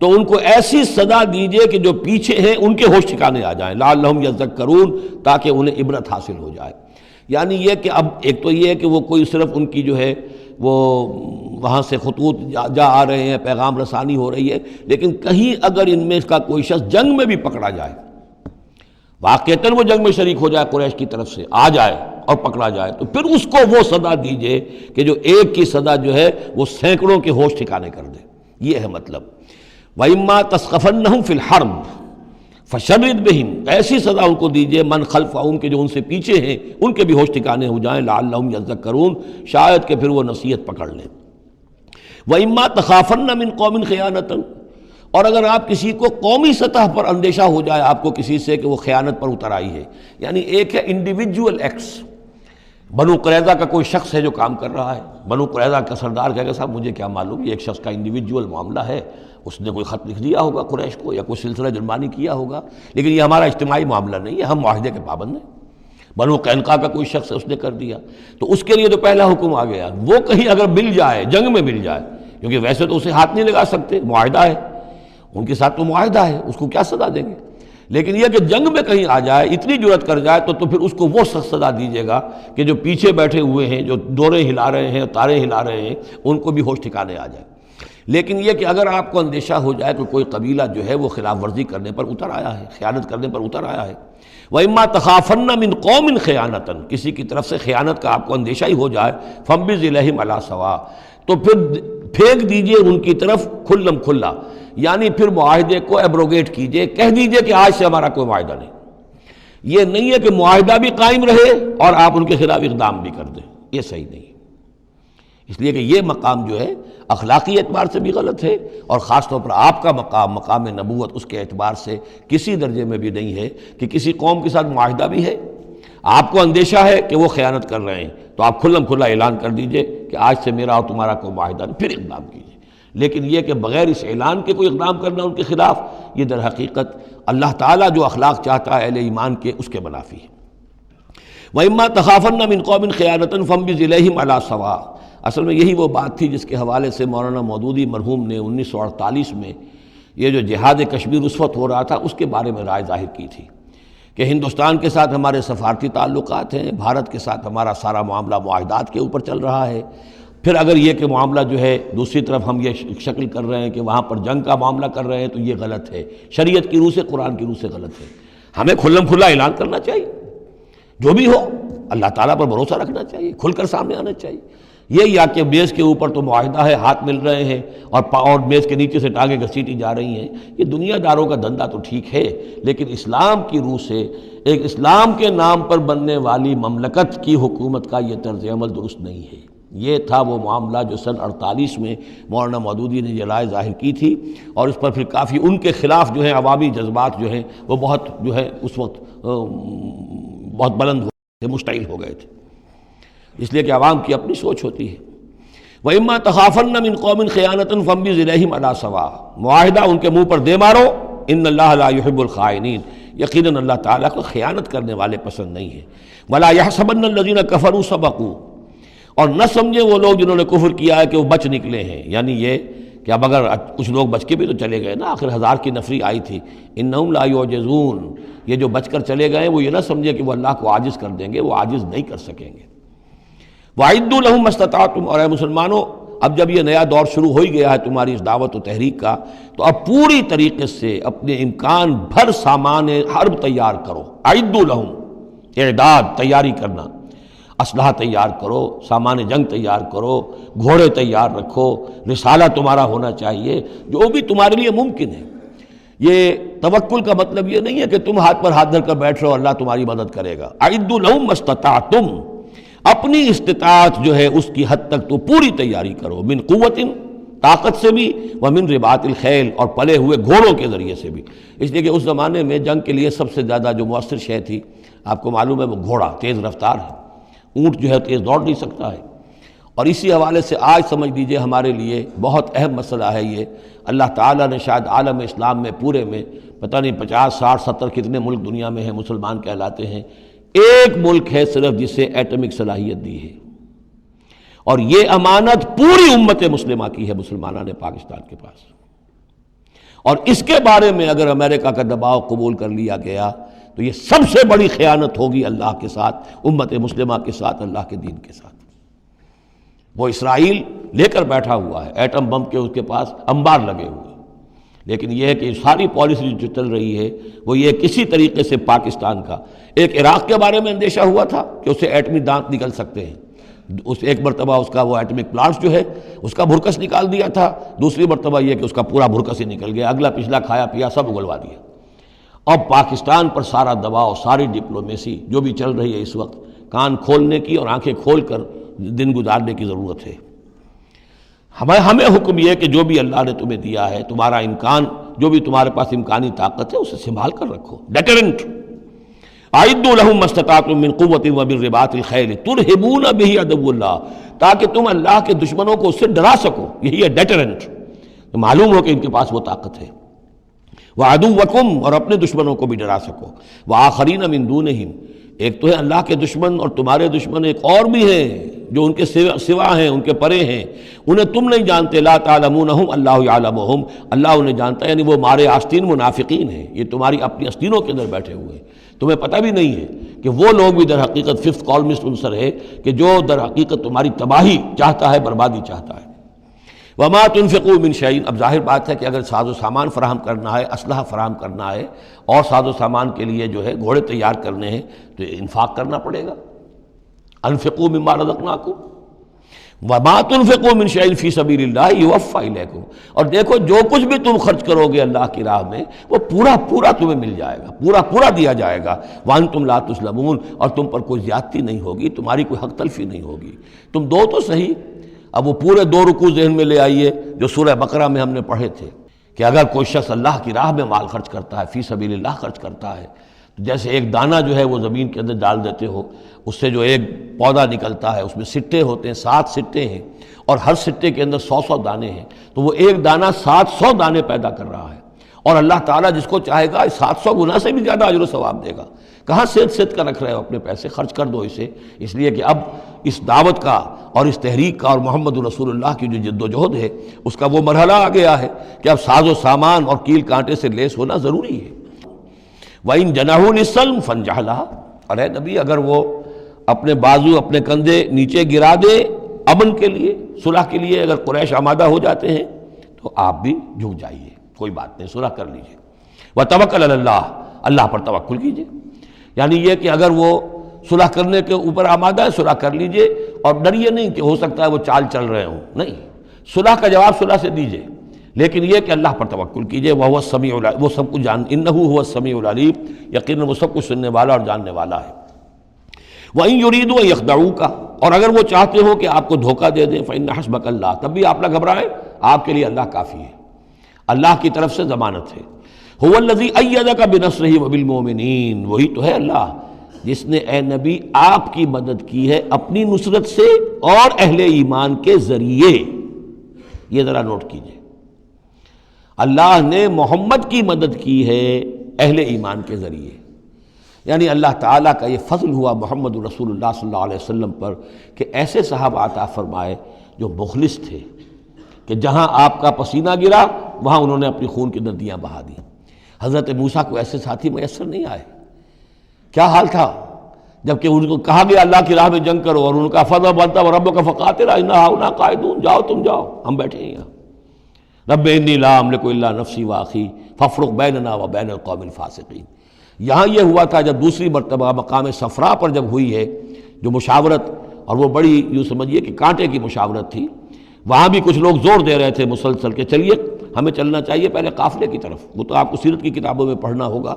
تو ان کو ایسی سزا دیجئے کہ جو پیچھے ہیں ان کے ہوش ٹھکانے آ جائیں، لعلہم یذکرون، تاکہ انہیں عبرت حاصل ہو جائے۔ یعنی یہ کہ اب ایک تو یہ ہے کہ وہ کوئی صرف ان کی جو ہے وہ وہاں سے خطوط جا آ رہے ہیں، پیغام رسانی ہو رہی ہے، لیکن کہیں اگر ان میں اس کا کوئی شخص جنگ میں بھی پکڑا جائے، واقعتاً وہ جنگ میں شریک ہو جائے، قریش کی طرف سے آ جائے اور پکڑا جائے، تو پھر اس کو وہ سزا دیجئے کہ جو ایک کی سزا جو ہے وہ سینکڑوں کے ہوش ٹھکانے کر دے۔ یہ ہے مطلب۔ وَإِمَّا تَثْقَفَنَّهُمْ فِي الْحَرْبِ فَشَرِّدْ بِهِمْ، ایسی سزا ان کو دیجئے من خلفہم کے جو ان سے پیچھے ہیں ان کے بھی ہوش ٹھکانے ہو جائیں، لعلہم یذکرون، شاید کہ پھر وہ نصیحت پکڑ لیں۔ وَإِمَّا تَخَافَنَّ مِنْ قَوْمٍ خِيَانَةً، اور اگر آپ کسی کو قومی سطح پر اندیشہ ہو جائے آپ کو کسی سے کہ وہ خیانت پر اتر آئی ہے، یعنی ایک ہے انڈیویجول ایکٹس، بنو قریظہ کا کوئی شخص ہے جو کام کر رہا ہے، بنو قریظہ کا سردار کہے گا صاحب مجھے کیا معلوم، یہ ایک شخص کا انڈیویجول معاملہ ہے، اس نے کوئی خط لکھ دیا ہوگا قریش کو یا کوئی سلسلہ جرمانی کیا ہوگا، لیکن یہ ہمارا اجتماعی معاملہ نہیں ہے، ہم معاہدے کے پابند ہیں۔ بنو قینقاع کا کوئی شخص ہے اس نے کر دیا، تو اس کے لیے تو پہلا حکم آ گیا، وہ کہیں اگر مل جائے، جنگ میں مل جائے، کیونکہ ویسے تو اسے ہاتھ نہیں لگا سکتے، معاہدہ ہے ان کے ساتھ، تو معاہدہ ہے، اس کو کیا سزا دیں گے، لیکن یہ کہ جنگ میں کہیں آ جائے، اتنی جرأت کر جائے تو پھر اس کو وہ سزا دیجیے گا کہ جو پیچھے بیٹھے ہوئے ہیں، جو ڈورے ہلا رہے ہیں، تارے ہلا رہے ہیں، ان کو بھی ہوش ٹھکانے آ جائے۔ لیکن یہ کہ اگر آپ کو اندیشہ ہو جائے کہ کوئی قبیلہ جو ہے وہ خلاف ورزی کرنے پر اتر آیا ہے، خیانت کرنے پر اتر آیا ہے، وَإِمَّا تَخَافَنَّ مِنْ قَوْمٍ خِيَانَةً، کسی کی طرف سے خیانت کا آپ کو اندیشہ ہی ہو جائے، فَانبِذْ إِلَيْهِمْ عَلَىٰ سَوَاءٍ، تو پھر پھینک دیجئے ان کی طرف کھلم کھلا، یعنی پھر معاہدے کو ایبروگیٹ کیجئے، کہہ دیجئے کہ آج سے ہمارا کوئی معاہدہ نہیں۔ یہ نہیں ہے کہ معاہدہ بھی قائم رہے اور آپ ان کے خلاف اقدام بھی کر دیں، یہ صحیح نہیں، اس لیے کہ یہ مقام جو ہے اخلاقی اعتبار سے بھی غلط ہے، اور خاص طور پر آپ کا مقام، مقام نبوت، اس کے اعتبار سے کسی درجے میں بھی نہیں ہے کہ کسی قوم کے ساتھ معاہدہ بھی ہے، آپ کو اندیشہ ہے کہ وہ خیانت کر رہے ہیں، تو آپ کھلم کھلا اعلان کر دیجئے کہ آج سے میرا اور تمہارا کوئی معاہدہ نہیں، پھر اقدام کیجئے۔ لیکن یہ کہ بغیر اس اعلان کے کوئی اقدام کرنا ان کے خلاف، یہ در حقیقت اللہ تعالیٰ جو اخلاق چاہتا ہے اہل ایمان کے، اس کے منافی ہے۔ وَإِمَّا تَخَافَنَّ مِن قَوْمٍ خِيَانَةً فَانبِذْ إِلَيْهِمْ عَلَىٰ سَوَاءٍ۔ اصل میں یہی وہ بات تھی جس کے حوالے سے مولانا مودودی مرحوم نے 1948 میں یہ جو جہاد کشمیر اس وقت ہو رہا تھا اس کے بارے میں رائے ظاہر کی تھی کہ ہندوستان کے ساتھ ہمارے سفارتی تعلقات ہیں، بھارت کے ساتھ ہمارا سارا معاملہ معاہدات کے اوپر چل رہا ہے، پھر اگر یہ کہ معاملہ جو ہے دوسری طرف ہم یہ شکل کر رہے ہیں کہ وہاں پر جنگ کا معاملہ کر رہے ہیں تو یہ غلط ہے، شریعت کی روح سے، قرآن کی روح سے غلط ہے۔ ہمیں کھلم کھلا اعلان کرنا چاہیے، جو بھی ہو اللہ تعالیٰ پر بھروسہ رکھنا چاہیے، کھل کر سامنے آنا چاہیے۔ یہ یا کہ میز کے اوپر تو معاہدہ ہے، ہاتھ مل رہے ہیں اور میز کے نیچے سے ٹانگیں گھسیٹی جا رہی ہیں، یہ دنیا داروں کا دھندا تو ٹھیک ہے، لیکن اسلام کی روح سے ایک اسلام کے نام پر بننے والی مملکت کی حکومت کا یہ طرز عمل درست نہیں ہے۔ یہ تھا وہ معاملہ جو سن 48 میں مولانا مودودی نے یہ رائے ظاہر کی تھی، اور اس پر پھر کافی ان کے خلاف جو ہیں عوامی جذبات جو ہیں وہ بہت جو ہے اس وقت بہت بلند ہو گئے تھے، مشتعل ہو گئے تھے، اس لیے کہ عوام کی اپنی سوچ ہوتی ہے۔ وَإِمَّا تَخَافَنَّ مِن قَوْمٍ خِيَانَةً فَانبِذْ إِلَيْهِمْ عَلَىٰ سَوَاءٍ، معاہدہ ان کے منہ پر دے مارو، ان اللہ لا يحب الخائنین، یقیناً اللہ تعالیٰ کو خیانت کرنے والے پسند نہیں ہیں۔ وَلَا يَحْسَبَنَّ الَّذِينَ كَفَرُوا سَبَقُوا، اور نہ سمجھے وہ لوگ جنہوں نے کفر کیا ہے کہ وہ بچ نکلے ہیں، یعنی یہ کہ اب اگر کچھ لوگ بچ کے بھی تو چلے گئے نا، آخر 1000 کی نفری آئی تھی، انہم لا یعجزون، یہ جو بچ کر چلے گئے وہ یہ نہ سمجھے کہ وہ اللہ کو عاجز کر دیں گے، وہ عاجز نہیں کر سکیں گے۔ وَأَعِدُّوا لَهُم مَّا اسْتَطَعْتُمْ، اور اے مسلمانوں اب جب یہ نیا دور شروع ہو ہی گیا ہے تمہاری اس دعوت و تحریک کا، تو اب پوری طریقے سے اپنے امکان بھر سامان حرب تیار کرو۔ اعدوا لہم، اعداد، تیاری کرنا، اسلحہ تیار کرو، سامان جنگ تیار کرو، گھوڑے تیار رکھو، رسالہ تمہارا ہونا چاہیے، جو بھی تمہارے لیے ممکن ہے۔ یہ توکل کا مطلب یہ نہیں ہے کہ تم ہاتھ پر ہاتھ دھر کر بیٹھ رہو اللہ تمہاری مدد کرے گا۔ اعدوا لہم ما استطعتم، اپنی استطاعت جو ہے اس کی حد تک تو پوری تیاری کرو، من قوت، طاقت سے بھی، ومن رباط الخیل، اور پلے ہوئے گھوڑوں کے ذریعے سے بھی، اس لیے کہ اس زمانے میں جنگ کے لیے سب سے زیادہ جو مؤثر شے تھی آپ کو معلوم ہے وہ گھوڑا، تیز رفتار ہے، اونٹ جو ہے تیز دوڑ نہیں سکتا ہے۔ اور اسی حوالے سے آج سمجھ لیجئے ہمارے لیے بہت اہم مسئلہ ہے یہ، اللہ تعالیٰ نے شاید عالم اسلام میں پورے میں پتہ نہیں 50 60 70 کتنے ملک دنیا میں ہیں مسلمان کہلاتے ہیں، ایک ملک ہے صرف جسے ایٹمک صلاحیت دی ہے، اور یہ امانت پوری امت مسلمہ کی ہے، مسلمانہ نے پاکستان کے پاس، اور اس کے بارے میں اگر امریکہ کا دباؤ قبول کر لیا گیا تو یہ سب سے بڑی خیانت ہوگی اللہ کے ساتھ، امت مسلمہ کے ساتھ، اللہ کے دین کے ساتھ۔ وہ اسرائیل لے کر بیٹھا ہوا ہے ایٹم بم کے، اس کے پاس انبار لگے ہوئے، لیکن یہ ہے کہ ساری پالیسی جو چل رہی ہے وہ یہ کسی طریقے سے پاکستان کا، ایک عراق کے بارے میں اندیشہ ہوا تھا کہ اسے ایٹمی دانت نکل سکتے ہیں، اس ایک مرتبہ اس کا وہ ایٹمک پلانٹ جو ہے اس کا بھرکس نکال دیا تھا، دوسری مرتبہ یہ کہ اس کا پورا بھرکس ہی نکل گیا، اگلا پچھلا کھایا پیا سب اگلوا دیا۔ اب پاکستان پر سارا دباؤ، ساری ڈپلومیسی جو بھی چل رہی ہے اس وقت، کان کھولنے کی اور آنکھیں کھول کر دن گزارنے کی ضرورت ہے۔ ہمیں حکم یہ کہ جو بھی اللہ نے تمہیں دیا ہے، تمہارا امکان، جو بھی تمہارے پاس امکانی طاقت ہے اسے سنبھال کر رکھو، ڈیٹرنٹ۔ اعدوا لہم ما استطعتم من قوت ومن رباط الخیل ترہبون بہ عدو اللہ، تاکہ تم اللہ کے دشمنوں کو اس سے ڈرا سکو، یہی ہے ڈیٹرنٹ، معلوم ہو کہ ان کے پاس وہ طاقت ہے۔ وعدوکم، اور اپنے دشمنوں کو بھی ڈرا سکو، وآخرین من دونہم، ایک تو ہے اللہ کے دشمن اور تمہارے دشمن ایک اور بھی ہیں جو ان کے سوا ہیں، ان کے پرے ہیں، انہیں تم نہیں جانتے، لا تعلمونہم اللہ یعلمہم، اللہ انہیں جانتا ہے، یعنی وہ مارے آستین منافقین ہیں، یہ تمہاری اپنی آستینوں کے اندر بیٹھے ہوئے ہیں، تمہیں پتہ بھی نہیں ہے کہ وہ لوگ بھی در حقیقت ففتھ کالمسٹ عنصر ہے کہ جو در حقیقت تمہاری تباہی چاہتا ہے، بربادی چاہتا ہے۔ وما تنفقوا من شیء، اب ظاہر بات ہے کہ اگر ساز و سامان فراہم کرنا ہے، اسلحہ فراہم کرنا ہے، اور ساز و سامان کے لیے جو ہے گھوڑے تیار کرنے ہیں تو انفاق کرنا پڑے گا۔ انفقوا مما رزقناکم وما تنفقوا من شیء فی سبیل اللہ یوفی الیکم، اور دیکھو جو کچھ بھی تم خرچ کرو گے اللہ کی راہ میں وہ پورا پورا تمہیں مل جائے گا، پورا پورا دیا جائے گا، وانتم لا تظلمون، اور تم پر کوئی زیادتی نہیں ہوگی، تمہاری کوئی حق تلفی نہیں ہوگی۔ تم دو تو صحیح، اب وہ پورے 2 رکوع ذہن میں لے آئیے جو سورہ بقرہ میں ہم نے پڑھے تھے کہ اگر کوئی شخص اللہ کی راہ میں مال خرچ کرتا ہے، فی سبیل اللہ خرچ کرتا ہے، جیسے ایک دانہ جو ہے وہ زمین کے اندر ڈال دیتے ہو، اس سے جو ایک پودا نکلتا ہے، اس میں سٹے ہوتے ہیں، 7 سٹے ہیں، اور ہر سٹے کے اندر 100 دانے ہیں، تو وہ ایک دانہ 700 دانے پیدا کر رہا ہے، اور اللہ تعالیٰ جس کو چاہے گا 700 گنا سے بھی زیادہ اجر و ثواب دے گا۔ کہاں صد کر رکھ رہے ہو اپنے پیسے؟ خرچ کر دو اسے، اس لیے کہ اب اس دعوت کا اور اس تحریک کا اور محمد رسول اللہ کی جو جد و جہد ہے اس کا وہ مرحلہ آ گیا ہے کہ اب ساز و سامان اور کیل کانٹے سے لیس ہونا ضروری ہے۔ وَإِن جَنَحُوا لِلسَّلْمِ فَانْجَحْ لَهَا، اور اے نبی اگر وہ اپنے بازو اپنے کندھے نیچے گرا دے امن کے لیے، صلح کے لیے، اگر قریش آمادہ ہو جاتے ہیں تو آپ بھی جھک جائیے، کوئی بات نہیں، صلح کر لیجیے۔ وَتَوَكَّلْ عَلَى اللَّهِ، اللہ پر توکل کیجیے، یعنی یہ کہ اگر وہ صلح کرنے کے اوپر آمادہ ہے صلح کر لیجئے، اور ڈریے نہیں کہ ہو سکتا ہے وہ چال چل رہے ہوں، نہیں، صلح کا جواب صلح سے دیجئے، لیکن یہ کہ اللہ پر توکل کیجئے، وہ السمیع العلیم، وہ سب کچھ انہ هو السمیع العلیم، یقیناً وہ سب کچھ سننے والا اور جاننے والا ہے۔ وَإِن يُرِيدُوا أَن يَخْدَعُوكَ، اور اگر وہ چاہتے ہو کہ آپ کو دھوکہ دے دیں، فَإِنَّ حَسْبَكَ اللَّهُ، تب بھی آپ نہ گھبرائیں، آپ کے لیے اللہ کافی ہے، اللہ کی طرف سے ضمانت ہے۔ هو الذی ایدک بنصرہ وبالمؤمنین، وہی تو ہے اللہ جس نے اے نبی آپ کی مدد کی ہے اپنی نصرت سے اور اہل ایمان کے ذریعے۔ یہ ذرا نوٹ کیجئے، اللہ نے محمد کی مدد کی ہے اہل ایمان کے ذریعے، یعنی اللہ تعالیٰ کا یہ فضل ہوا محمد رسول اللہ صلی اللہ علیہ وسلم پر کہ ایسے صحابہ عطا فرمائے جو مخلص تھے، کہ جہاں آپ کا پسینہ گرا وہاں انہوں نے اپنی خون کی ندیاں بہا دیں۔ حضرت موسیٰ کو ایسے ساتھی میسر نہیں آئے، کیا حال تھا جبکہ ان کو کہا گیا اللہ کی راہ میں جنگ کرو، اور ان کا فضل بنتا وربک فقاتل انا ہاؤنا قاعدون، جاؤ تم جاؤ، ہم بیٹھے ہیں یہاں۔ رب انی لا املک الا نفسی واخی فافرق بیننا وبین القوم الفاسقین۔ یہاں یہ ہوا تھا جب دوسری مرتبہ مقام صفرا پر جب ہوئی ہے جو مشاورت، اور وہ بڑی یوں سمجھیے کہ کانٹے کی مشاورت تھی، وہاں بھی کچھ لوگ زور دے رہے تھے مسلسل کہ چلیے ہمیں چلنا چاہیے پہلے قافلے کی طرف، وہ تو آپ کو سیرت کی کتابوں میں پڑھنا ہوگا،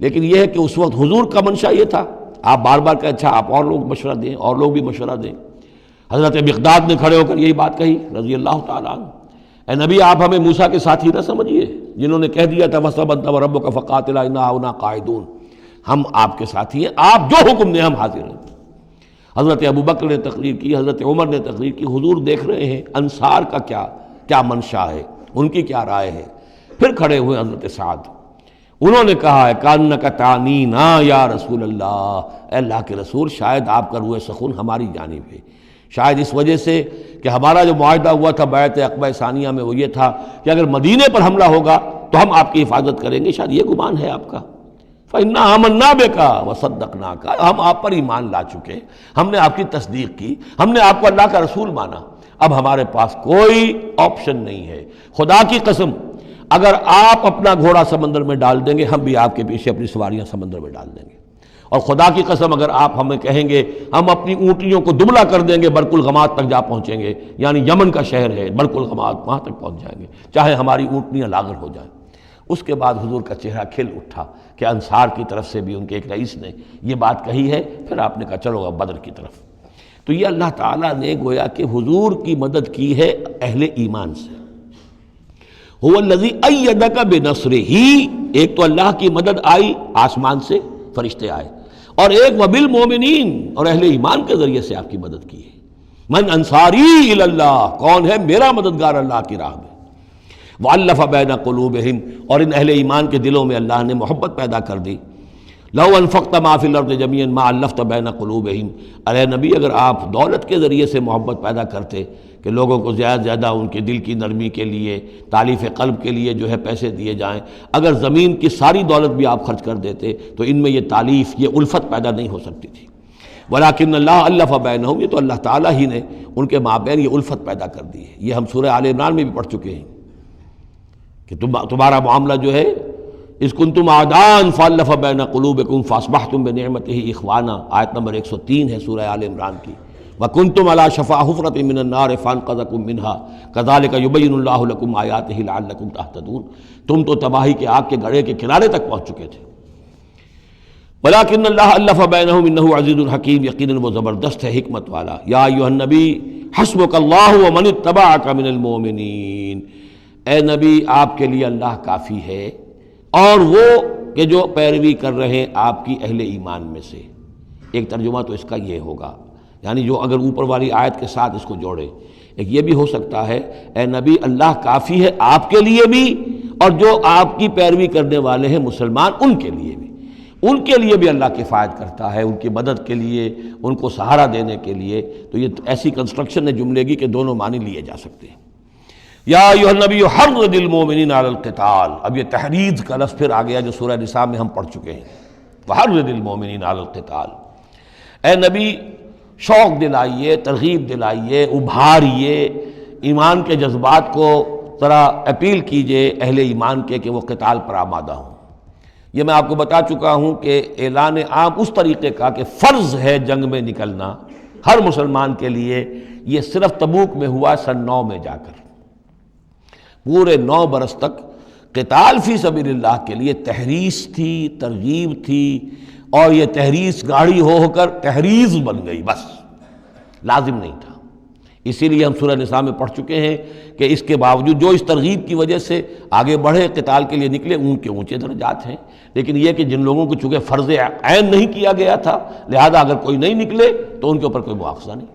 لیکن یہ ہے کہ اس وقت حضور کا منشا یہ تھا، آپ بار بار کہ اچھا آپ اور لوگ مشورہ دیں، اور لوگ بھی مشورہ دیں۔ حضرت مقداد نے کھڑے ہو کر یہی بات کہی رضی اللہ تعالیٰ عنہ، اے نبی آپ ہمیں موسیٰ کے ساتھی نہ سمجھیے جنہوں نے کہہ دیا تھا وَسَبَّ أَنْتَ وَرَبُّكَ فَقَاتِلَا إِنَّا هُنَا قَاعِدُونَ، ہم آپ کے ساتھی ہیں، آپ جو حکم دیں ہم حاضر ہیں۔ حضرت ابوبکر نے تقریر کی، حضرت عمر نے تقریر کی، حضور دیکھ رہے ہیں انصار کا کیا منشا ہے، ان کی کیا رائے ہے۔ پھر کھڑے ہوئے حضرت سعد، انہوں نے کہا ہے کانک تعنینا یا رسول اللہ، اے اللہ کے رسول شاید آپ کا روح سخن ہماری جانب ہے، شاید اس وجہ سے کہ ہمارا جو معاہدہ ہوا تھا بیعت عقبہ ثانیہ میں وہ یہ تھا کہ اگر مدینے پر حملہ ہوگا تو ہم آپ کی حفاظت کریں گے، شاید یہ گمان ہے آپ کا۔ فَإِنَّا آمَنَّا بِكَ وَصَدَّقْنَاكَ، ہم آپ پر ایمان لا چکے، ہم نے آپ کی تصدیق کی، ہم نے آپ کو اللہ کا رسول مانا، اب ہمارے پاس کوئی آپشن نہیں ہے۔ خدا کی قسم اگر آپ اپنا گھوڑا سمندر میں ڈال دیں گے ہم بھی آپ کے پیچھے اپنی سواریاں سمندر میں ڈال دیں گے، اور خدا کی قسم اگر آپ ہمیں کہیں گے ہم اپنی اونٹنیوں کو دبلا کر دیں گے، برق الغمات تک جا پہنچیں گے، یعنی یمن کا شہر ہے برق الغمات، وہاں تک پہنچ جائیں گے چاہے ہماری اونٹنیاں لاغر ہو جائیں۔ اس کے بعد حضور کا چہرہ کھل اٹھا کہ انصار کی طرف سے بھی ان کے ایک رئیس نے یہ بات کہی ہے، پھر آپ نے کہا چلو اب بدر کی طرف۔ تو یہ اللہ تعالیٰ نے گویا کہ حضور کی مدد کی ہے اہل ایمان سے۔ هو الذی ایدک بنصرہ، ایک تو اللہ کی مدد آئی آسمان سے، فرشتے آئے، اور ایک وبالمؤمنین، اور اہل ایمان کے ذریعے سے آپ کی مدد کی ہے۔ من انصاری الی اللہ، کون ہے میرا مددگار اللہ کی راہ میں۔ وَأَلَّفَ بَيْنَ قُلُوبِهِمْ، اور ان اہل ایمان کے دلوں میں اللہ نے محبت پیدا کر دی۔ لَوْ أَنفَقْتَ مَا فِي الْأَرْضِ جَمِيعًا مَا أَلَّفْتَ بَيْنَ قُلُوبِهِمْ، ارے نبی اگر آپ دولت کے ذریعے سے محبت پیدا کرتے کہ لوگوں کو زیادہ زیادہ ان کے دل کی نرمی کے لیے، تالیف قلب کے لیے جو ہے پیسے دیے جائیں، اگر زمین کی ساری دولت بھی آپ خرچ کر دیتے تو ان میں یہ تالیف، یہ الفت پیدا نہیں ہو سکتی تھی۔ وَلَٰكِنَّ اللَّهَ أَلَّفَ بَيْنَهُمْ، یہ تو اللہ تعالیٰ ہی نے ان کے مابین یہ الفت پیدا کر دی ہے۔ یہ ہم سورہ آل عمران میں بھی پڑھ چکے ہیں کہ تمہارا معاملہ جو ہے اذ کنتم اعداء فالف بین قلوبکم فاصبحتم بنعمتہ اخوانا، آیت نمبر 103 ہے سورہ آل عمران کی۔ وکنتم علی شفا حفرۃ من النار فانقذکم منها کذالک یبین اللہ لکم آیاتہ لعلکم تہتدون، تم تو تباہی کے آگ کے گڑھے کے کنارے تک پہنچ چکے تھے۔ ولیکن اللہ الف بینہم انہ عزیز حکیم، یقیناً وہ زبردست ہے حکمت والا۔ یا ایھا النبی حسبک اللہ ومن اتبعک من المؤمنین، اے نبی آپ کے لیے اللہ کافی ہے اور وہ کہ جو پیروی کر رہے ہیں آپ کی اہل ایمان میں سے۔ ایک ترجمہ تو اس کا یہ ہوگا، یعنی جو اگر اوپر والی آیت کے ساتھ اس کو جوڑے، ایک یہ بھی ہو سکتا ہے اے نبی اللہ کافی ہے آپ کے لیے بھی، اور جو آپ کی پیروی کرنے والے ہیں مسلمان ان کے لیے بھی، ان کے لیے بھی اللہ کفایت کرتا ہے، ان کی مدد کے لیے، ان کو سہارا دینے کے لیے۔ تو یہ ایسی کنسٹرکشن ہے جملے کی کہ دونوں معنی لیے جا سکتے ہیں۔ یا ایھا النبی حرض المؤمنین علی القتال، اب یہ تحریض کا لفظ پھر آ گیا جو سورہ نساء میں ہم پڑھ چکے ہیں، وحرض المؤمنین علی القتال، اے نبی شوق دلائیے، ترغیب دلائیے، ابھاریے ایمان کے جذبات کو، ذرا اپیل کیجئے اہل ایمان کے کہ وہ قتال پر آمادہ ہوں۔ یہ میں آپ کو بتا چکا ہوں کہ اعلان عام اس طریقے کا کہ فرض ہے جنگ میں نکلنا ہر مسلمان کے لیے، یہ صرف تبوک میں ہوا سن 9 میں جا کر۔ پورے 9 برس تک قتال فی سبیل اللہ کے لیے تحریض تھی، ترغیب تھی، اور یہ تحریض گاڑی ہو کر تحریض بن گئی، بس لازم نہیں تھا۔ اسی لیے ہم سورہ نساء میں پڑھ چکے ہیں کہ اس کے باوجود جو اس ترغیب کی وجہ سے آگے بڑھے قتال کے لیے نکلے ان کے اونچے درجات ہیں، لیکن یہ کہ جن لوگوں کو چونکہ فرض عین نہیں کیا گیا تھا لہذا اگر کوئی نہیں نکلے تو ان کے اوپر کوئی مواخذہ نہیں۔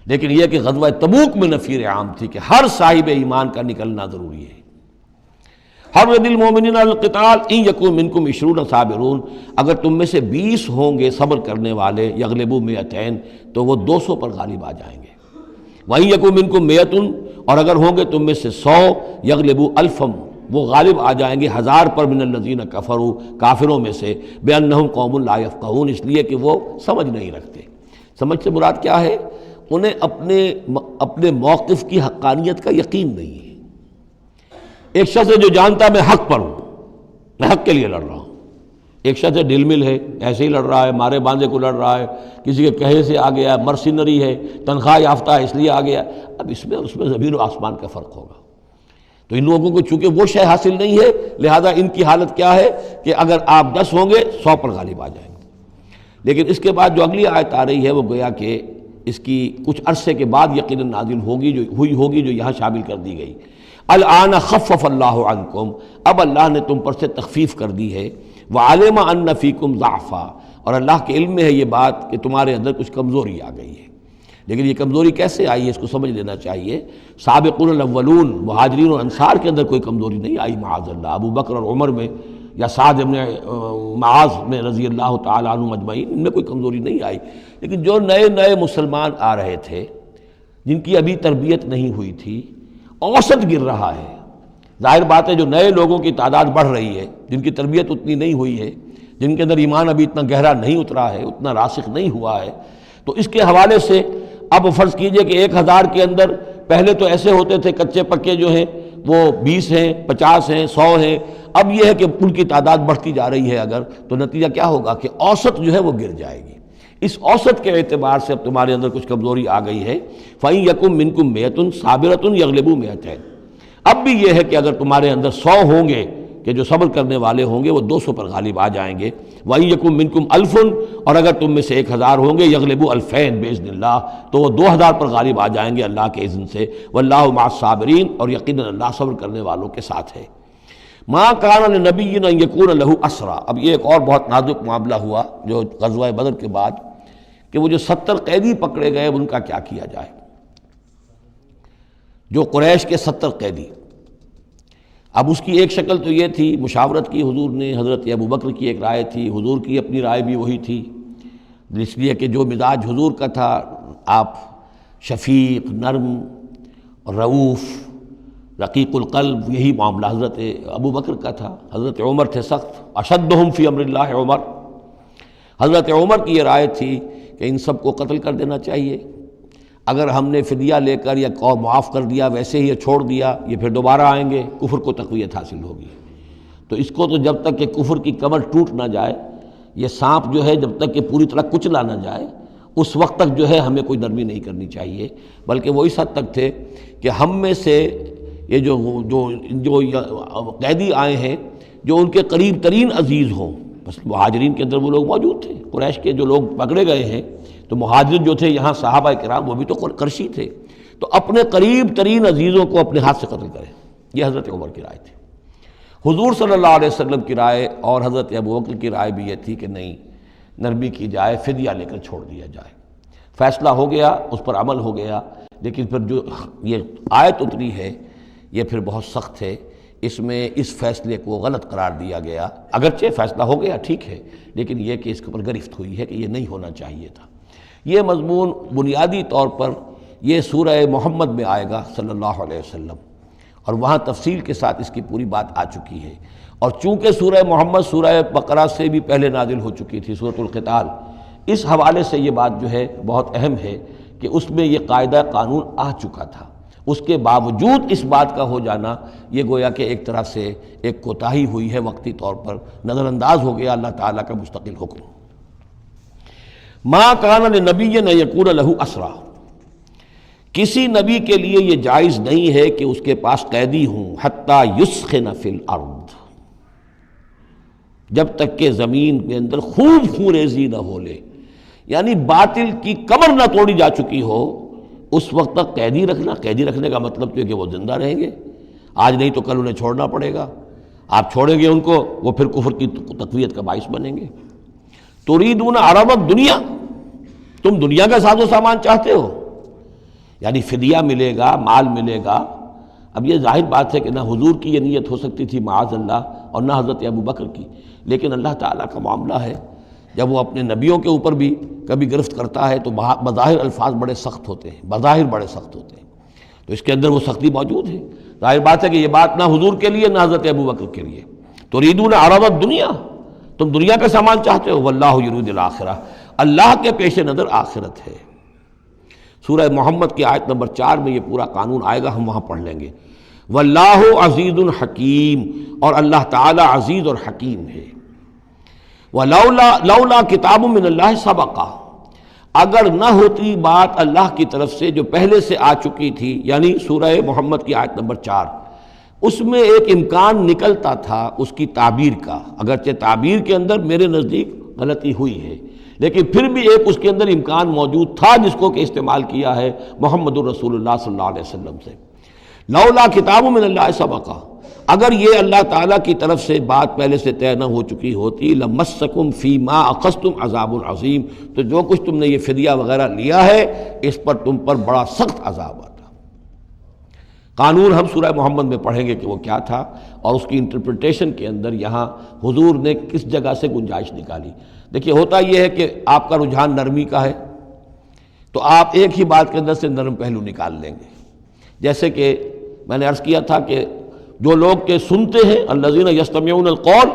لیکن یہ کہ غزوہ تبوک میں نفیر عام تھی کہ ہر صاحب ایمان کا نکلنا ضروری ہے۔ حرض المؤمنین علی القتال ان یکن منکم 20 صابرون، اگر تم میں سے 20 ہوں گے صبر کرنے والے، یغلبوا 200 تو وہ 200 پر غالب آ جائیں گے۔ وَإِن یکن منکم 100، اور اگر ہوں گے تم میں سے 100، یغلبوا 1000، وہ غالب آ جائیں گے 1000 پر، من الذین کفروا، کافروں میں سے، بأنہم قوم لا یفقہون، اس لیے کہ وہ سمجھ نہیں رکھتے۔ سمجھ سے مراد کیا ہے؟ انہیں اپنے موقف کی حقانیت کا یقین نہیں ہے۔ ایک شخص ہے جو جانتا ہے میں حق پر ہوں، میں حق کے لیے لڑ رہا ہوں، ایک شخص ہے ڈل مل ہے، ایسے ہی لڑ رہا ہے، مارے باندھے کو لڑ رہا ہے، کسی کے کہے سے آ گیا، مرسینری ہے، تنخواہ یافتہ ہے اس لیے آ گیا۔ اب اس میں اور اس میں زمین و آسمان کا فرق ہوگا۔ تو ان لوگوں کو چونکہ وہ شے حاصل نہیں ہے لہذا ان کی حالت کیا ہے کہ اگر آپ 10 ہوں گے 100 پر غالب آ جائیں گے۔ لیکن اس کے بعد جو اگلی آیت آ رہی ہے وہ گویا کہ اس کی کچھ عرصے کے بعد یقیناً نازل ہوگی جو یہاں شامل کر دی گئی۔ الآن خفف اللہ عنکم، اب اللہ نے تم پر سے تخفیف کر دی ہے، وعلم ان فیکم ضعفا، اور اللہ کے علم میں ہے یہ بات کہ تمہارے اندر کچھ کمزوری آ گئی ہے۔ لیکن یہ کمزوری کیسے آئی ہے اس کو سمجھ لینا چاہیے۔ سابقون الاولون، مہاجرین اور انصار کے اندر کوئی کمزوری نہیں آئی معاذ اللہ، ابو بکر اور عمر میں یا سعد بن معاذ میں رضی اللہ تعالیٰ عنہ اجمعین، ان میں کوئی کمزوری نہیں آئی۔ لیکن جو نئے مسلمان آ رہے تھے جن کی ابھی تربیت نہیں ہوئی تھی، اوسط گر رہا ہے۔ ظاہر بات ہے جو نئے لوگوں کی تعداد بڑھ رہی ہے، جن کی تربیت اتنی نہیں ہوئی ہے، جن کے اندر ایمان ابھی اتنا گہرا نہیں اترا ہے، اتنا راسخ نہیں ہوا ہے، تو اس کے حوالے سے اب فرض کیجئے کہ 1000 کے اندر پہلے تو ایسے ہوتے تھے کچے پکے جو ہیں وہ 20 ہیں، 50 ہیں، 100 ہیں، اب یہ ہے کہ ان کی تعداد بڑھتی جا رہی ہے اگر، تو نتیجہ کیا ہوگا کہ اوسط جو ہے وہ گر جائے گی۔ اس اوسط کے اعتبار سے اب تمہارے اندر کچھ کمزوری آ گئی ہے۔ فَإِن يَكُن مِّنكُم 100 صَابِرَةٌ يَغْلِبُوا 200، اب بھی یہ ہے کہ اگر تمہارے اندر 100 ہوں گے کہ جو صبر کرنے والے ہوں گے وہ 200 پر غالب آ جائیں گے۔ وَإِن يَكُن مِّنكُم 1000، اور اگر تم میں سے 1000 ہوں گے يَغْلِبُوا 2000 بِإِذْنِ اللَّهِ، تو وہ 2000 پر غالب آ جائیں گے اللہ کے اذن سے۔ وَاللَّهُ مَعَ الصَّابِرِينَ، اور یقیناً اللہ صبر کرنے والوں کے ساتھ ہے۔ مَا كَانَ لِنَبِيٍّ أَن يَكُونَ لَهُ أَسْرَىٰ، اب یہ ایک اور بہت نازک معاملہ ہوا جو غزوہ بدر کے بعد، کہ وہ جو 70 قیدی پکڑے گئے ان کا کیا کیا جائے۔ جو قریش کے 70 قیدی، اب اس کی ایک شکل تو یہ تھی، مشاورت کی حضور نے، حضرت ابو بکر کی ایک رائے تھی، حضور کی اپنی رائے بھی وہی تھی، اس لیے کہ جو مزاج حضور کا تھا، آپ شفیق، نرم، رؤوف، رقیق القلب، یہی معاملہ حضرت ابو بکر کا تھا۔ حضرت عمر تھے سخت، اشدہم فی امر اللہ عمر، حضرت عمر کی یہ رائے تھی کہ ان سب کو قتل کر دینا چاہیے، اگر ہم نے فدیہ لے کر یا معاف کر دیا ویسے ہی چھوڑ دیا یہ پھر دوبارہ آئیں گے، کفر کو تقویت حاصل ہوگی۔ تو اس کو تو جب تک کہ کفر کی کمر ٹوٹ نہ جائے، یہ سانپ جو ہے جب تک کہ پوری طرح کچلا نہ جائے اس وقت تک جو ہے ہمیں کوئی نرمی نہیں کرنی چاہیے، بلکہ وہ اس حد تک تھے کہ ہم میں سے یہ جو قیدی آئے ہیں جو ان کے قریب ترین عزیز ہوں، بس مہاجرین کے اندر وہ لوگ موجود تھے، قریش کے جو لوگ پکڑے گئے ہیں تو مہاجرین جو تھے یہاں صحابہ کرام وہ بھی تو قرشی تھے، تو اپنے قریب ترین عزیزوں کو اپنے ہاتھ سے قتل کریں، یہ حضرت عمر کی رائے تھی۔ حضور صلی اللہ علیہ وسلم کی رائے اور حضرت ابوبکر کی رائے بھی یہ تھی کہ نہیں، نرمی کی جائے، فدیہ لے کر چھوڑ دیا جائے۔ فیصلہ ہو گیا، اس پر عمل ہو گیا، لیکن پھر جو یہ آیت اتری ہے یہ پھر بہت سخت ہے، اس میں اس فیصلے کو غلط قرار دیا گیا۔ اگرچہ فیصلہ ہو گیا ٹھیک ہے، لیکن یہ کہ اس کے اوپر گرفت ہوئی ہے کہ یہ نہیں ہونا چاہیے تھا۔ یہ مضمون بنیادی طور پر یہ سورہ محمد میں آئے گا صلی اللہ علیہ وسلم، اور وہاں تفصیل کے ساتھ اس کی پوری بات آ چکی ہے۔ اور چونکہ سورہ محمد سورہ بقرہ سے بھی پہلے نازل ہو چکی تھی، سورۃ القتال، اس حوالے سے یہ بات جو ہے بہت اہم ہے کہ اس میں یہ قاعدہ قانون آ چکا تھا۔ اس کے باوجود اس بات کا ہو جانا یہ گویا کہ ایک طرح سے ایک کوتاہی ہوئی ہے، وقتی طور پر نظر انداز ہو گیا اللہ تعالیٰ کا مستقل حکم۔ ما کان لنبی ان یکون لہ اسریٰ، کسی نبی کے لیے یہ جائز نہیں ہے کہ اس کے پاس قیدی ہوں، حتی یسخن فی الارض، جب تک کہ زمین کے اندر خوب خونریزی نہ ہو لے، یعنی باطل کی کمر نہ توڑی جا چکی ہو، اس وقت تک قیدی رکھنا۔ قیدی رکھنے کا مطلب تو ہے کہ وہ زندہ رہیں گے، آج نہیں تو کل انہیں چھوڑنا پڑے گا، آپ چھوڑیں گے ان کو، وہ پھر کفر کی تقویت کا باعث بنیں گے۔ تریدون عرض الدنیا، تم دنیا کا ساز و سامان چاہتے ہو، یعنی فدیہ ملے گا، مال ملے گا۔ اب یہ ظاہر بات ہے کہ نہ حضور کی یہ نیت ہو سکتی تھی معاذ اللہ، اور نہ حضرت ابوبکر کی، لیکن اللہ تعالیٰ کا معاملہ ہے، جب وہ اپنے نبیوں کے اوپر بھی کبھی گرفت کرتا ہے تو بظاہر الفاظ بڑے سخت ہوتے ہیں، بظاہر بڑے سخت ہوتے ہیں، تو اس کے اندر وہ سختی موجود ہے۔ ظاہر بات ہے کہ یہ بات نہ حضور کے لیے نہ حضرت ابوبکر کے لیے۔ تریدون عرض الدنیا، تم دنیا کا سامان چاہتے ہو، واللہ یرید الآخرہ، اللہ کے پیش نظر آخرت ہے۔ سورہ محمد کی آیت نمبر 4 میں یہ پورا قانون آئے گا، ہم وہاں پڑھ لیں گے۔ واللہ عزیز حکیم، اور اللہ تعالی عزیز اور حکیم ہے۔ لولا کتاب من اللہ سبقہ، اگر نہ ہوتی بات اللہ کی طرف سے جو پہلے سے آ چکی تھی، یعنی سورہ محمد کی آیت نمبر 4، اس میں ایک امکان نکلتا تھا اس کی تعبیر کا، اگرچہ تعبیر کے اندر میرے نزدیک غلطی ہوئی ہے، لیکن پھر بھی ایک اس کے اندر امکان موجود تھا جس کو کہ استعمال کیا ہے محمد الرسول اللہ صلی اللہ علیہ وسلم سے۔ لولا کتاب من اللہ سبقہ، اگر یہ اللہ تعالیٰ کی طرف سے بات پہلے سے طے نہ ہو چکی ہوتی، لمسکم فیما اخذتم عذاب عظیم، تو جو کچھ تم نے یہ فدیہ وغیرہ لیا ہے اس پر تم پر بڑا سخت عذاب آتا۔ قانون ہم سورہ محمد میں پڑھیں گے کہ وہ کیا تھا، اور اس کی انٹرپریٹیشن کے اندر یہاں حضور نے کس جگہ سے گنجائش نکالی۔ دیکھیے ہوتا یہ ہے کہ آپ کا رجحان نرمی کا ہے تو آپ ایک ہی بات کے اندر سے نرم پہلو نکال لیں گے، جیسے کہ میں نے عرض کیا تھا کہ جو لوگ کے سنتے ہیں الذین یستمعون القول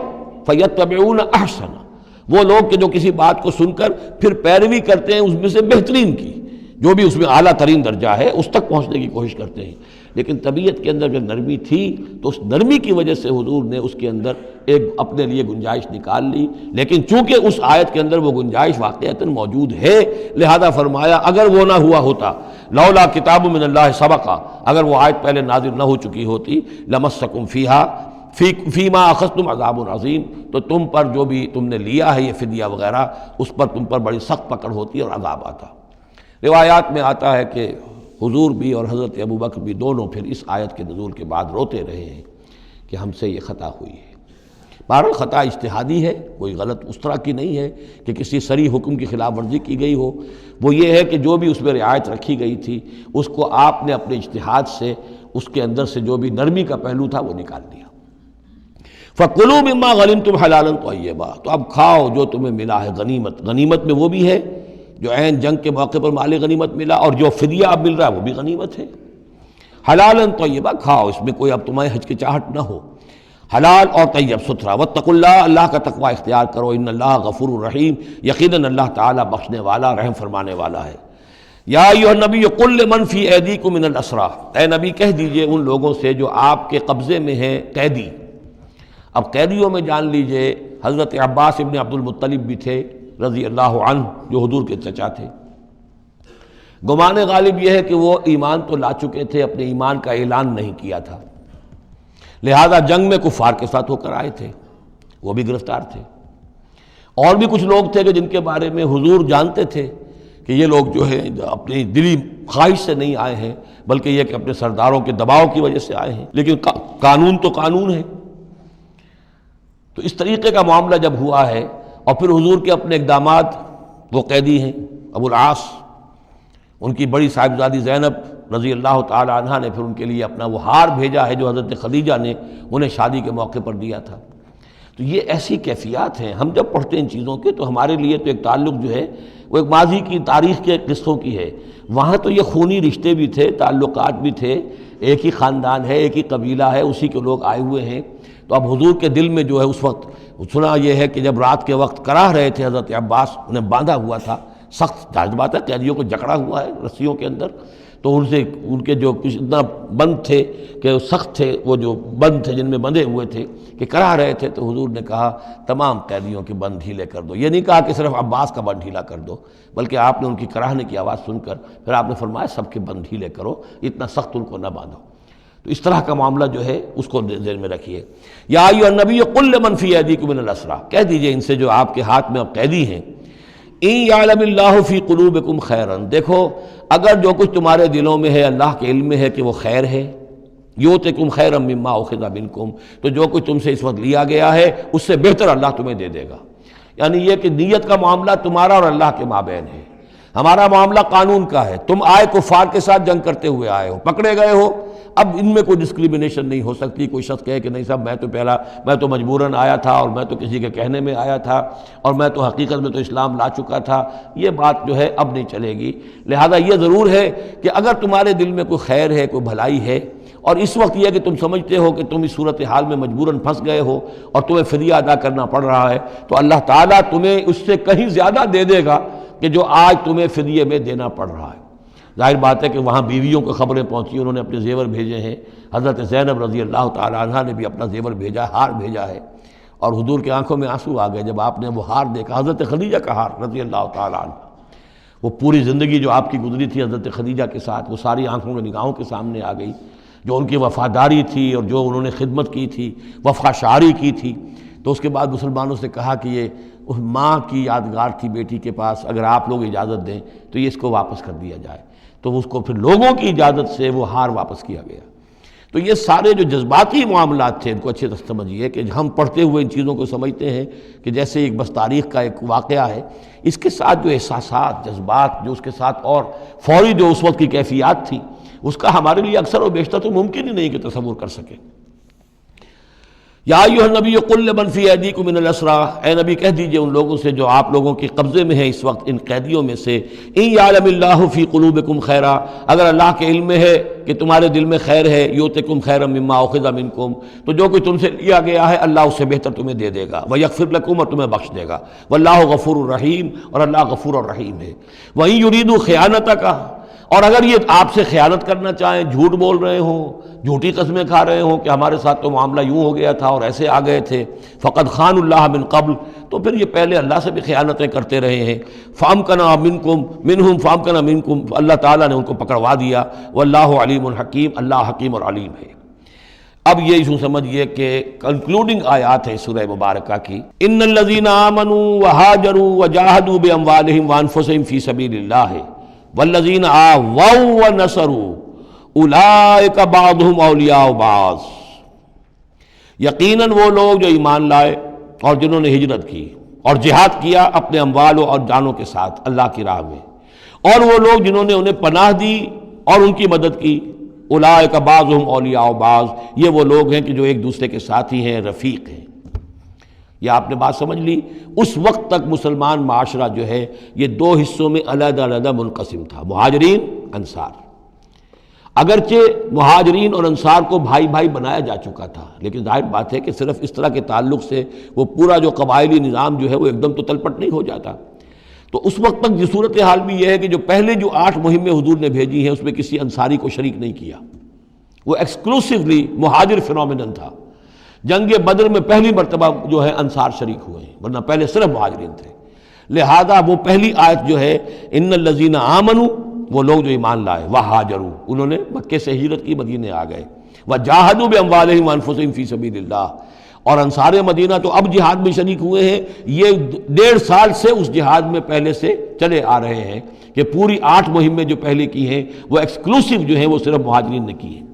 فیتبعون احسنہ، وہ لوگ کہ جو کسی بات کو سن کر پھر پیروی کرتے ہیں اس میں سے بہترین کی، جو بھی اس میں اعلیٰ ترین درجہ ہے اس تک پہنچنے کی کوشش کرتے ہیں۔ لیکن طبیعت کے اندر جب نرمی تھی تو اس نرمی کی وجہ سے حضور نے اس کے اندر ایک اپنے لیے گنجائش نکال لی، لیکن چونکہ اس آیت کے اندر وہ گنجائش واقعتاً موجود ہے، لہذا فرمایا اگر وہ نہ ہوا ہوتا، لولا کتاب من اللہ سبقہ، اگر وہ آیت پہلے نازل نہ ہو چکی ہوتی، لمسکم فیما اخذتم عذاب عظیم، تو تم پر جو بھی تم نے لیا ہے یہ فدیہ وغیرہ، اس پر تم پر بڑی سخت پکڑ ہوتی اور عذاب آتا۔ روایات میں آتا ہے کہ حضور بھی اور حضرت ابوبکر بھی دونوں پھر اس آیت کے نزول کے بعد روتے رہے ہیں کہ ہم سے یہ خطا ہوئی ہے۔ بہرحال خطا اجتہادی ہے، کوئی غلط اس طرح کی نہیں ہے کہ کسی صریح حکم کی خلاف ورزی کی گئی ہو، وہ یہ ہے کہ جو بھی اس میں رعایت رکھی گئی تھی اس کو آپ نے اپنے اجتہاد سے اس کے اندر سے جو بھی نرمی کا پہلو تھا وہ نکال دیا۔ فَكُلُوا مِمَّا غَنِمْتُمْ حَلَالًا طَيِّبًا، تو اب کھاؤ جو تمہیں ملا ہے غنیمت۔ غنیمت میں وہ بھی ہے جو عین جنگ کے موقع پر مال غنیمت ملا، اور جو فدیہ اب مل رہا ہے وہ بھی غنیمت ہے۔ حلالاً طیبہ، کھاؤ، اس میں کوئی اب تمہیں ہچکچاہٹ نہ ہو، حلال اور طیب ستھرا۔ واتقوا اللہ، اللہ کا تقوی اختیار کرو، ان اللہ غفور الرحیم، یقیناً اللہ تعالیٰ بخشنے والا رحم فرمانے والا ہے۔ یا ایھا النبی قل لمن فی ایدیکم من الاسریٰ، اے نبی کہہ دیجئے ان لوگوں سے جو آپ کے قبضے میں ہیں قیدی۔ اب قیدیوں میں جان لیجئے حضرت عباس ابن عبد المطلب بھی تھے رضی اللہ عنہ، جو حضور کے چچا تھے۔ گمان غالب یہ ہے کہ وہ ایمان تو لا چکے تھے، اپنے ایمان کا اعلان نہیں کیا تھا، لہذا جنگ میں کفار کے ساتھ ہو کر آئے تھے، وہ بھی گرفتار تھے۔ اور بھی کچھ لوگ تھے کہ جن کے بارے میں حضور جانتے تھے کہ یہ لوگ جو ہے اپنی دلی خواہش سے نہیں آئے ہیں، بلکہ یہ کہ اپنے سرداروں کے دباؤ کی وجہ سے آئے ہیں، لیکن قانون تو قانون ہے، تو اس طریقے کا معاملہ جب ہوا ہے، اور پھر حضور کے اپنے اقدامات، وہ قیدی ہیں ابو العاص، ان کی بڑی صاحبزادی زینب رضی اللہ تعالی عنہا نے پھر ان کے لیے اپنا وہ ہار بھیجا ہے جو حضرت خدیجہ نے انہیں شادی کے موقع پر دیا تھا۔ تو یہ ایسی کیفیات ہیں، ہم جب پڑھتے ہیں ان چیزوں کے تو ہمارے لیے تو ایک تعلق جو ہے وہ ایک ماضی کی تاریخ کے قصوں کی ہے۔ وہاں تو یہ خونی رشتے بھی تھے، تعلقات بھی تھے، ایک ہی خاندان ہے، ایک ہی قبیلہ ہے، اسی کے لوگ آئے ہوئے ہیں۔ تو اب حضور کے دل میں جو ہے اس وقت سنا یہ ہے کہ جب رات کے وقت کراہ رہے تھے حضرت عباس، انہیں باندھا ہوا تھا، سخت ظاہر بات ہے قیدیوں کو جکڑا ہوا ہے رسیوں کے اندر، تو ان کے جو کچھ اتنا بند تھے کہ سخت تھے، وہ جو بند تھے جن میں بندھے ہوئے تھے کہ کراہ رہے تھے، تو حضور نے کہا تمام قیدیوں کے بند ڈھیلے کر دو۔ یہ نہیں کہا کہ صرف عباس کا بند ڈھیلا کر دو، بلکہ آپ نے ان کی کراہنے کی آواز سن کر پھر آپ نے فرمایا سب کے بند ڈھیلے کرو، اتنا سخت ان کو نہ باندھو۔ تو اس طرح کا معاملہ جو ہے اس کو ذہن میں رکھیے۔ یا ایھا النبی قل لمن فی ایدیکم من الاسریٰ، کہہ دیجئے ان سے جو آپ کے ہاتھ میں اب قیدی ہیں، ان یعلم اللہ فی قلوبکم خیرا، دیکھو اگر جو کچھ تمہارے دلوں میں ہے اللہ کے علم میں ہے کہ وہ خیر ہے، یؤتکم خیرا مما اخذ منکم، تو جو کچھ تم سے اس وقت لیا گیا ہے اس سے بہتر اللہ تمہیں دے دے گا۔ یعنی یہ کہ نیت کا معاملہ تمہارا اور اللہ کے مابین ہے، ہمارا معاملہ قانون کا ہے۔ تم آئے کفار کے ساتھ جنگ کرتے ہوئے آئے ہو، پکڑے گئے ہو، اب ان میں کوئی ڈسکریمنیشن نہیں ہو سکتی۔ کوئی شخص کہے کہ نہیں صاحب میں تو مجبوراً آیا تھا، اور میں تو کسی کے کہنے میں آیا تھا، اور میں تو حقیقت میں تو اسلام لا چکا تھا، یہ بات جو ہے اب نہیں چلے گی۔ لہذا یہ ضرور ہے کہ اگر تمہارے دل میں کوئی خیر ہے، کوئی بھلائی ہے، اور اس وقت یہ کہ تم سمجھتے ہو کہ تم اس صورتحال میں مجبوراً پھنس گئے ہو اور تمہیں فدیہ ادا کرنا پڑ رہا ہے، تو اللہ تعالیٰ تمہیں اس سے کہیں زیادہ دے دے گا کہ جو آج تمہیں فدیے میں دینا پڑ رہا ہے۔ ظاہر بات ہے کہ وہاں بیویوں کو خبریں پہنچی، انہوں نے اپنے زیور بھیجے ہیں، حضرت زینب رضی اللہ تعالی عنہا نے بھی اپنا زیور بھیجا، ہار بھیجا ہے، اور حضور کی آنکھوں میں آنسو آ گئے جب آپ نے وہ ہار دیکھا، حضرت خدیجہ کا ہار رضی اللہ تعالی عنہ۔ وہ پوری زندگی جو آپ کی گزری تھی حضرت خدیجہ کے ساتھ، وہ ساری آنکھوں میں نگاہوں کے سامنے آ گئی، جو ان کی وفاداری تھی اور جو انہوں نے خدمت کی تھی، وفا شعاری کی تھی۔ تو اس کے بعد مسلمانوں سے کہا کہ یہ ماں کی یادگار تھی بیٹی کے پاس، اگر آپ لوگ اجازت دیں تو یہ اس کو واپس کر دیا جائے۔ تو اس کو پھر لوگوں کی اجازت سے وہ ہار واپس کیا گیا۔ تو یہ سارے جو جذباتی معاملات تھے ان کو اچھے سے سمجھیے کہ ہم پڑھتے ہوئے ان چیزوں کو سمجھتے ہیں کہ جیسے ایک بس تاریخ کا ایک واقعہ ہے، اس کے ساتھ جو احساسات، جذبات، جو اس کے ساتھ اور فوری جو اس وقت کی کیفیات تھی، اس کا ہمارے لیے اکثر و بیشتر تو ممکن ہی نہیں کہ تصور کر سکیں۔ یا ایھا النبی قل لمن فی ایدیکم من الاسریٰ، اے نبی کہہ دیجئے ان لوگوں سے جو آپ لوگوں کے قبضے میں ہیں اس وقت ان قیدیوں میں سے، ان یعلم اللہ فی قلوبکم خیرا، اگر اللہ کے علم میں ہے کہ تمہارے دل میں خیر ہے، یؤتکم خیرا مما اخذ منکم، تو جو کچھ تم سے لیا گیا ہے اللہ اس سے بہتر تمہیں دے دے گا، ویغفر لکم، اور تمہیں بخش دے گا، واللہ غفور الرحیم، اور اللہ غفور الرحیم ہے۔ وَإِن یریدوا خیانتک، اور اگر یہ آپ سے خیانت کرنا چاہیں، جھوٹ بول رہے ہوں، جھوٹی قسمیں کھا رہے ہوں کہ ہمارے ساتھ تو معاملہ یوں ہو گیا تھا اور ایسے آ گئے تھے، فقد خان اللہ من قبل، تو پھر یہ پہلے اللہ سے بھی خیانتیں کرتے رہے ہیں، فامکنا منکم، اللہ تعالیٰ نے ان کو پکڑوا دیا، واللہ علیم حکیم، اللہ حکیم اور علیم ہے۔ اب یہ یوں سمجھیے کہ کنکلوڈنگ آیات ہے سورہ مبارکہ کی، ان الذین آمنوا وہاجروا وجاہدوا باموالہم وانفسہم فی سبیل اللہ والذین آووا ونصروا اولئک بعضهم اولیاء بعض، یقیناً وہ لوگ جو ایمان لائے اور جنہوں نے ہجرت کی اور جہاد کیا اپنے اموالوں اور جانوں کے ساتھ اللہ کی راہ میں، اور وہ لوگ جنہوں نے انہیں پناہ دی اور ان کی مدد کی، اولئک بعضهم اولیاء بعض، یہ وہ لوگ ہیں کہ جو ایک دوسرے کے ساتھی ہیں، رفیق ہیں۔ یہ آپ نے بات سمجھ لی۔ اس وقت تک مسلمان معاشرہ جو ہے یہ دو حصوں میں علیحدہ علیحدہ منقسم تھا، مہاجرین، انصار۔ اگرچہ مہاجرین اور انصار کو بھائی بھائی بنایا جا چکا تھا، لیکن ظاہر بات ہے کہ صرف اس طرح کے تعلق سے وہ پورا جو قبائلی نظام جو ہے وہ ایک دم تو تلپٹ نہیں ہو جاتا۔ تو اس وقت تک یہ صورتحال بھی یہ ہے کہ جو پہلے جو 8 مہمیں حضور نے بھیجی ہیں اس میں کسی انصاری کو شریک نہیں کیا، وہ ایکسکلوسیولی مہاجر فینومینن تھا۔ جنگ بدر میں پہلی مرتبہ جو ہے انصار شریک ہوئے ہیں، ورنہ پہلے صرف مہاجرین تھے۔ لہذا وہ پہلی آیت جو ہے ان الذین آمنوا، وہ لوگ جو ایمان لائے، وہاجروا، انہوں نے مکے سے ہجرت کی، مدینے آ گئے، وجاہدوا باموالہم وانفسہم فی سبیل اللہ، اور انصار مدینہ تو اب جہاد میں شریک ہوئے ہیں، یہ 1.5 سال سے اس جہاد میں پہلے سے چلے آ رہے ہیں کہ پوری 8 مہمیں جو پہلے کی ہیں وہ ایکسکلوسیو جو ہیں وہ صرف مہاجرین نے کی ہیں۔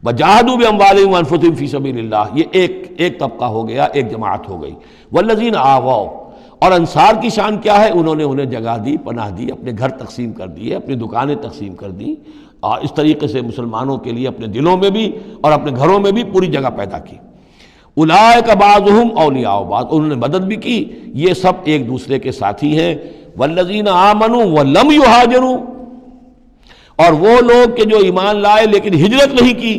وجاہدوا باموالہم وانفسہم فی سبیل اللہ، یہ ایک طبقہ ہو گیا، ایک جماعت ہو گئی۔ والذین آووا، اور انصار کی شان کیا ہے؟ انہوں نے انہیں جگہ دی، پناہ دی، اپنے گھر تقسیم کر دیے، اپنی دکانیں تقسیم کر دیں، اور اس طریقے سے مسلمانوں کے لیے اپنے دلوں میں بھی اور اپنے گھروں میں بھی پوری جگہ پیدا کی۔ اولئک بعضهم اولیاء بعض، انہوں نے مدد بھی کی، یہ سب ایک دوسرے کے ساتھی ہیں۔ والذین آمنوا ولم یہاجروا، اور وہ لوگ کہ جو ایمان لائے لیکن ہجرت نہیں کی،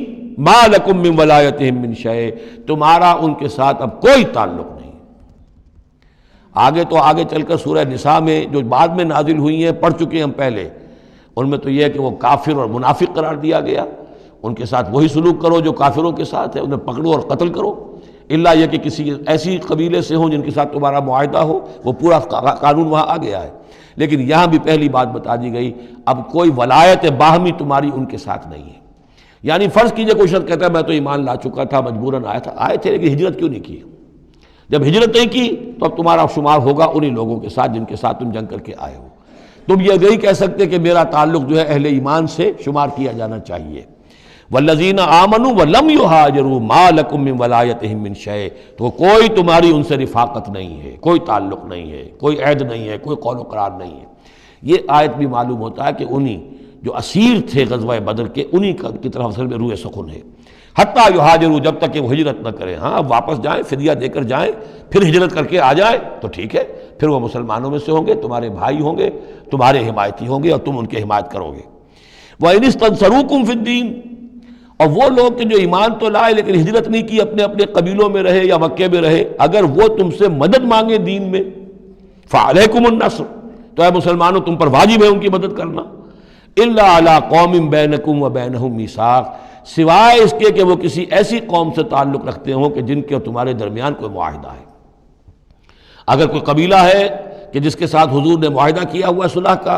ما لکم من ولایتہم من شیء، تمہارا ان کے ساتھ اب کوئی تعلق نہیں۔ آگے چل کر سورہ نساء میں جو بعد میں نازل ہوئی ہیں، پڑھ چکے ہیں ہم پہلے، ان میں تو یہ ہے کہ وہ کافر اور منافق قرار دیا گیا، ان کے ساتھ وہی سلوک کرو جو کافروں کے ساتھ ہے، انہیں پکڑو اور قتل کرو، الا یہ کہ کسی ایسی قبیلے سے ہوں جن کے ساتھ تمہارا معاہدہ ہو، وہ پورا قانون وہاں آ گیا ہے۔ لیکن یہاں بھی پہلی بات بتا دی گئی، اب کوئی ولایت باہمی تمہاری ان کے ساتھ نہیں ہے۔ یعنی فرض کیجئے کوئی شخص کہتا ہے میں تو ایمان لا چکا تھا، مجبوراً آئے تھے لیکن ہجرت کیوں نہیں کی؟ جب ہجرت نہیں کی تو اب تمہارا شمار ہوگا انہی لوگوں کے ساتھ جن کے ساتھ تم جنگ کر کے آئے ہو۔ تم یہ نہیں کہہ سکتے کہ میرا تعلق جو ہے اہل ایمان سے شمار کیا جانا چاہیے۔ والذین آمنوا ولم یہاجروا ما لکم من ولایتہم من شیء، تو کوئی تمہاری ان سے رفاقت نہیں ہے، کوئی تعلق نہیں ہے، کوئی عہد نہیں ہے، کوئی قول و قرار نہیں ہے۔ یہ آیت بھی معلوم ہوتا ہے کہ انہی جو اسیر تھے غزوہ بدر کے، انہی کی طرف اصل میں روح سخن ہے۔ حتیٰ یہاجروا، جب تک کہ وہ ہجرت نہ کریں، ہاں واپس جائیں، فدیہ دے کر جائیں، پھر ہجرت کر کے آ جائیں تو ٹھیک ہے، پھر وہ مسلمانوں میں سے ہوں گے، تمہارے بھائی ہوں گے، تمہارے حمایتی ہوں گے اور تم ان کی حمایت کرو گے۔ وَإِنِ اسْتَنصَرُوكُمْ فِي الدِّينِ، اور وہ لوگ کہ جو ایمان تو لائے لیکن ہجرت نہیں کی، اپنے اپنے قبیلوں میں رہے یا مکے میں رہے، اگر وہ تم سے مدد مانگے دین میں، فَعَلَيْكُمُ النَّصْرُ، تو اے مسلمانوں تم پر واجب ہے ان کی مدد کرنا۔ إِلَّا عَلَىٰ قَوْمٍ بَيْنَكُمْ وَبَيْنَهُمْ مِيثَاقٌ، سوائے اس کے کہ وہ کسی ایسی قوم سے تعلق رکھتے ہوں کہ جن کے اور تمہارے درمیان کوئی معاہدہ ہے۔ اگر کوئی قبیلہ ہے کہ جس کے ساتھ حضور نے معاہدہ کیا ہوا ہے صلح کا،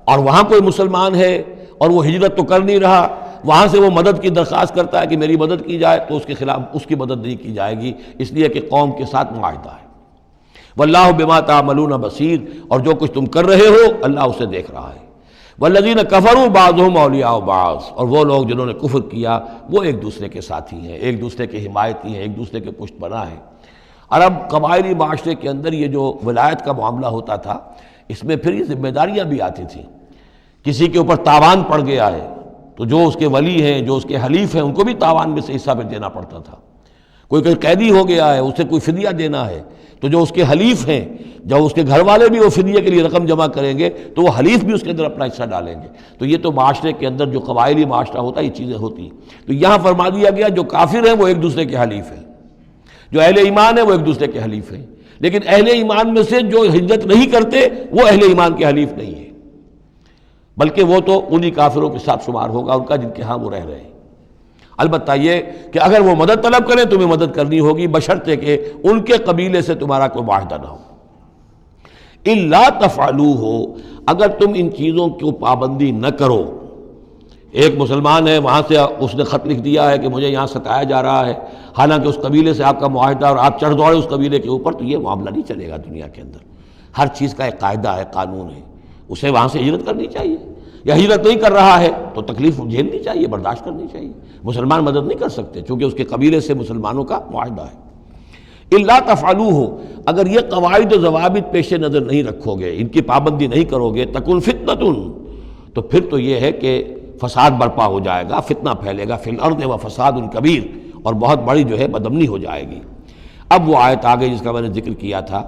اور وہاں کوئی مسلمان ہے اور وہ ہجرت تو کر نہیں رہا، وہاں سے وہ مدد کی درخواست کرتا ہے کہ میری مدد کی جائے، تو اس کے خلاف اس کی مدد نہیں کی جائے گی، اس لیے کہ قوم کے ساتھ معاہدہ ہے۔ واللہ بما تعملون بصیر، اور جو کچھ تم کر رہے ہو اللہ اسے دیکھ رہا ہے۔ والذین کفروا بعضهم اولیاء بعض، اور وہ لوگ جنہوں نے کفر کیا وہ ایک دوسرے کے ساتھی ہیں، ایک دوسرے کے حمایتی ہیں، ایک دوسرے کے پشت پناہ ہیں۔ عرب قبائلی معاشرے کے اندر یہ جو ولایت کا معاملہ ہوتا تھا، اس میں پھر یہ ذمہ داریاں بھی آتی تھیں۔ کسی کے اوپر تاوان پڑ گیا ہے تو جو اس کے ولی ہیں، جو اس کے حلیف ہیں، ان کو بھی تاوان میں سے حصہ پھر دینا پڑتا تھا۔ کوئی قیدی ہو گیا ہے، اسے کوئی فدیہ دینا ہے، تو جو اس کے حلیف ہیں، جب اس کے گھر والے بھی وہ فدیے کے لیے رقم جمع کریں گے تو وہ حلیف بھی اس کے اندر اپنا حصہ ڈالیں گے۔ تو یہ تو معاشرے کے اندر جو قبائلی معاشرہ ہوتا ہے یہ چیزیں ہوتی ہیں۔ تو یہاں فرما دیا گیا جو کافر ہیں وہ ایک دوسرے کے حلیف ہیں، جو اہل ایمان ہیں وہ ایک دوسرے کے حلیف ہیں، لیکن اہل ایمان میں سے جو ہجرت نہیں کرتے وہ اہل ایمان کے حلیف نہیں ہیں، بلکہ وہ تو انہی کافروں کے ساتھ شمار ہوگا ان کا جن کے ہاں وہ رہ رہے ہیں۔ البتہ یہ کہ اگر وہ مدد طلب کریں تمہیں مدد کرنی ہوگی، بشرطے کہ ان کے قبیلے سے تمہارا کوئی معاہدہ نہ ہو۔ الا تفعلوہ، اگر تم ان چیزوں کی پابندی نہ کرو، ایک مسلمان ہے وہاں سے اس نے خط لکھ دیا ہے کہ مجھے یہاں ستایا جا رہا ہے، حالانکہ اس قبیلے سے آپ کا معاہدہ اور آپ چڑھ دوڑے اس قبیلے کے اوپر، تو یہ معاملہ نہیں چلے گا دنیا کے اندر۔ ہر چیز کا ایک قاعدہ ہے، قانون ہے، اسے وہاں سے ہجرت کرنی چاہیے، یا ہجرت نہیں کر رہا ہے تو تکلیف جھیلنی چاہیے، برداشت کرنی چاہیے۔ مسلمان مدد نہیں کر سکتے چونکہ اس کے قبیلے سے مسلمانوں کا معاہدہ ہے۔ الا تفعلوہ، اگر یہ قواعد و ضوابط پیش نظر نہیں رکھو گے، ان کی پابندی نہیں کرو گے، تکن فتنۃ، تو پھر تو یہ ہے کہ فساد برپا ہو جائے گا، فتنہ پھیلے گا، فی الارض و فساد کبیر، اور بہت بڑی جو ہے بدامنی ہو جائے گی۔ اب وہ آیت آگے جس کا میں نے ذکر کیا تھا،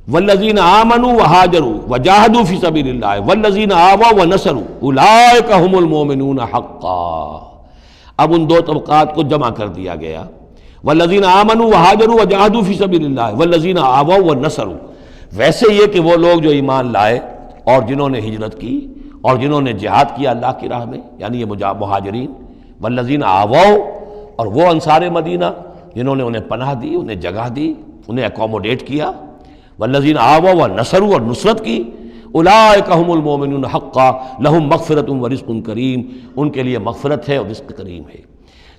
والذین آمنوا وہاجروا وجاہدوا فی سبیل اللہ والذین آووا ونصروا اولئک هم المؤمنون حقا۔ اب ان دو طبقات کو جمع کر دیا گیا، والذین آمنوا وہاجروا وجاہدوا فی سبیل اللہ والذین آووا ونصروا۔ ویسے یہ کہ وہ لوگ جو ایمان لائے اور جنہوں نے ہجرت کی اور جنہوں نے جہاد کیا اللہ کی راہ میں، یعنی یہ مہاجرین، والذین آووا، اور وہ انصار مدینہ جنہوں نے انہیں پناہ دی، انہیں جگہ دی، انہیں اکوموڈیٹ کیا، والذین آووا ونصروا، اور نصرت کی، اولئک هم المؤمنون حقا لهم مغفرۃ ورزق کریم، ان کے لیے مغفرت ہے اور رزق کریم ہے۔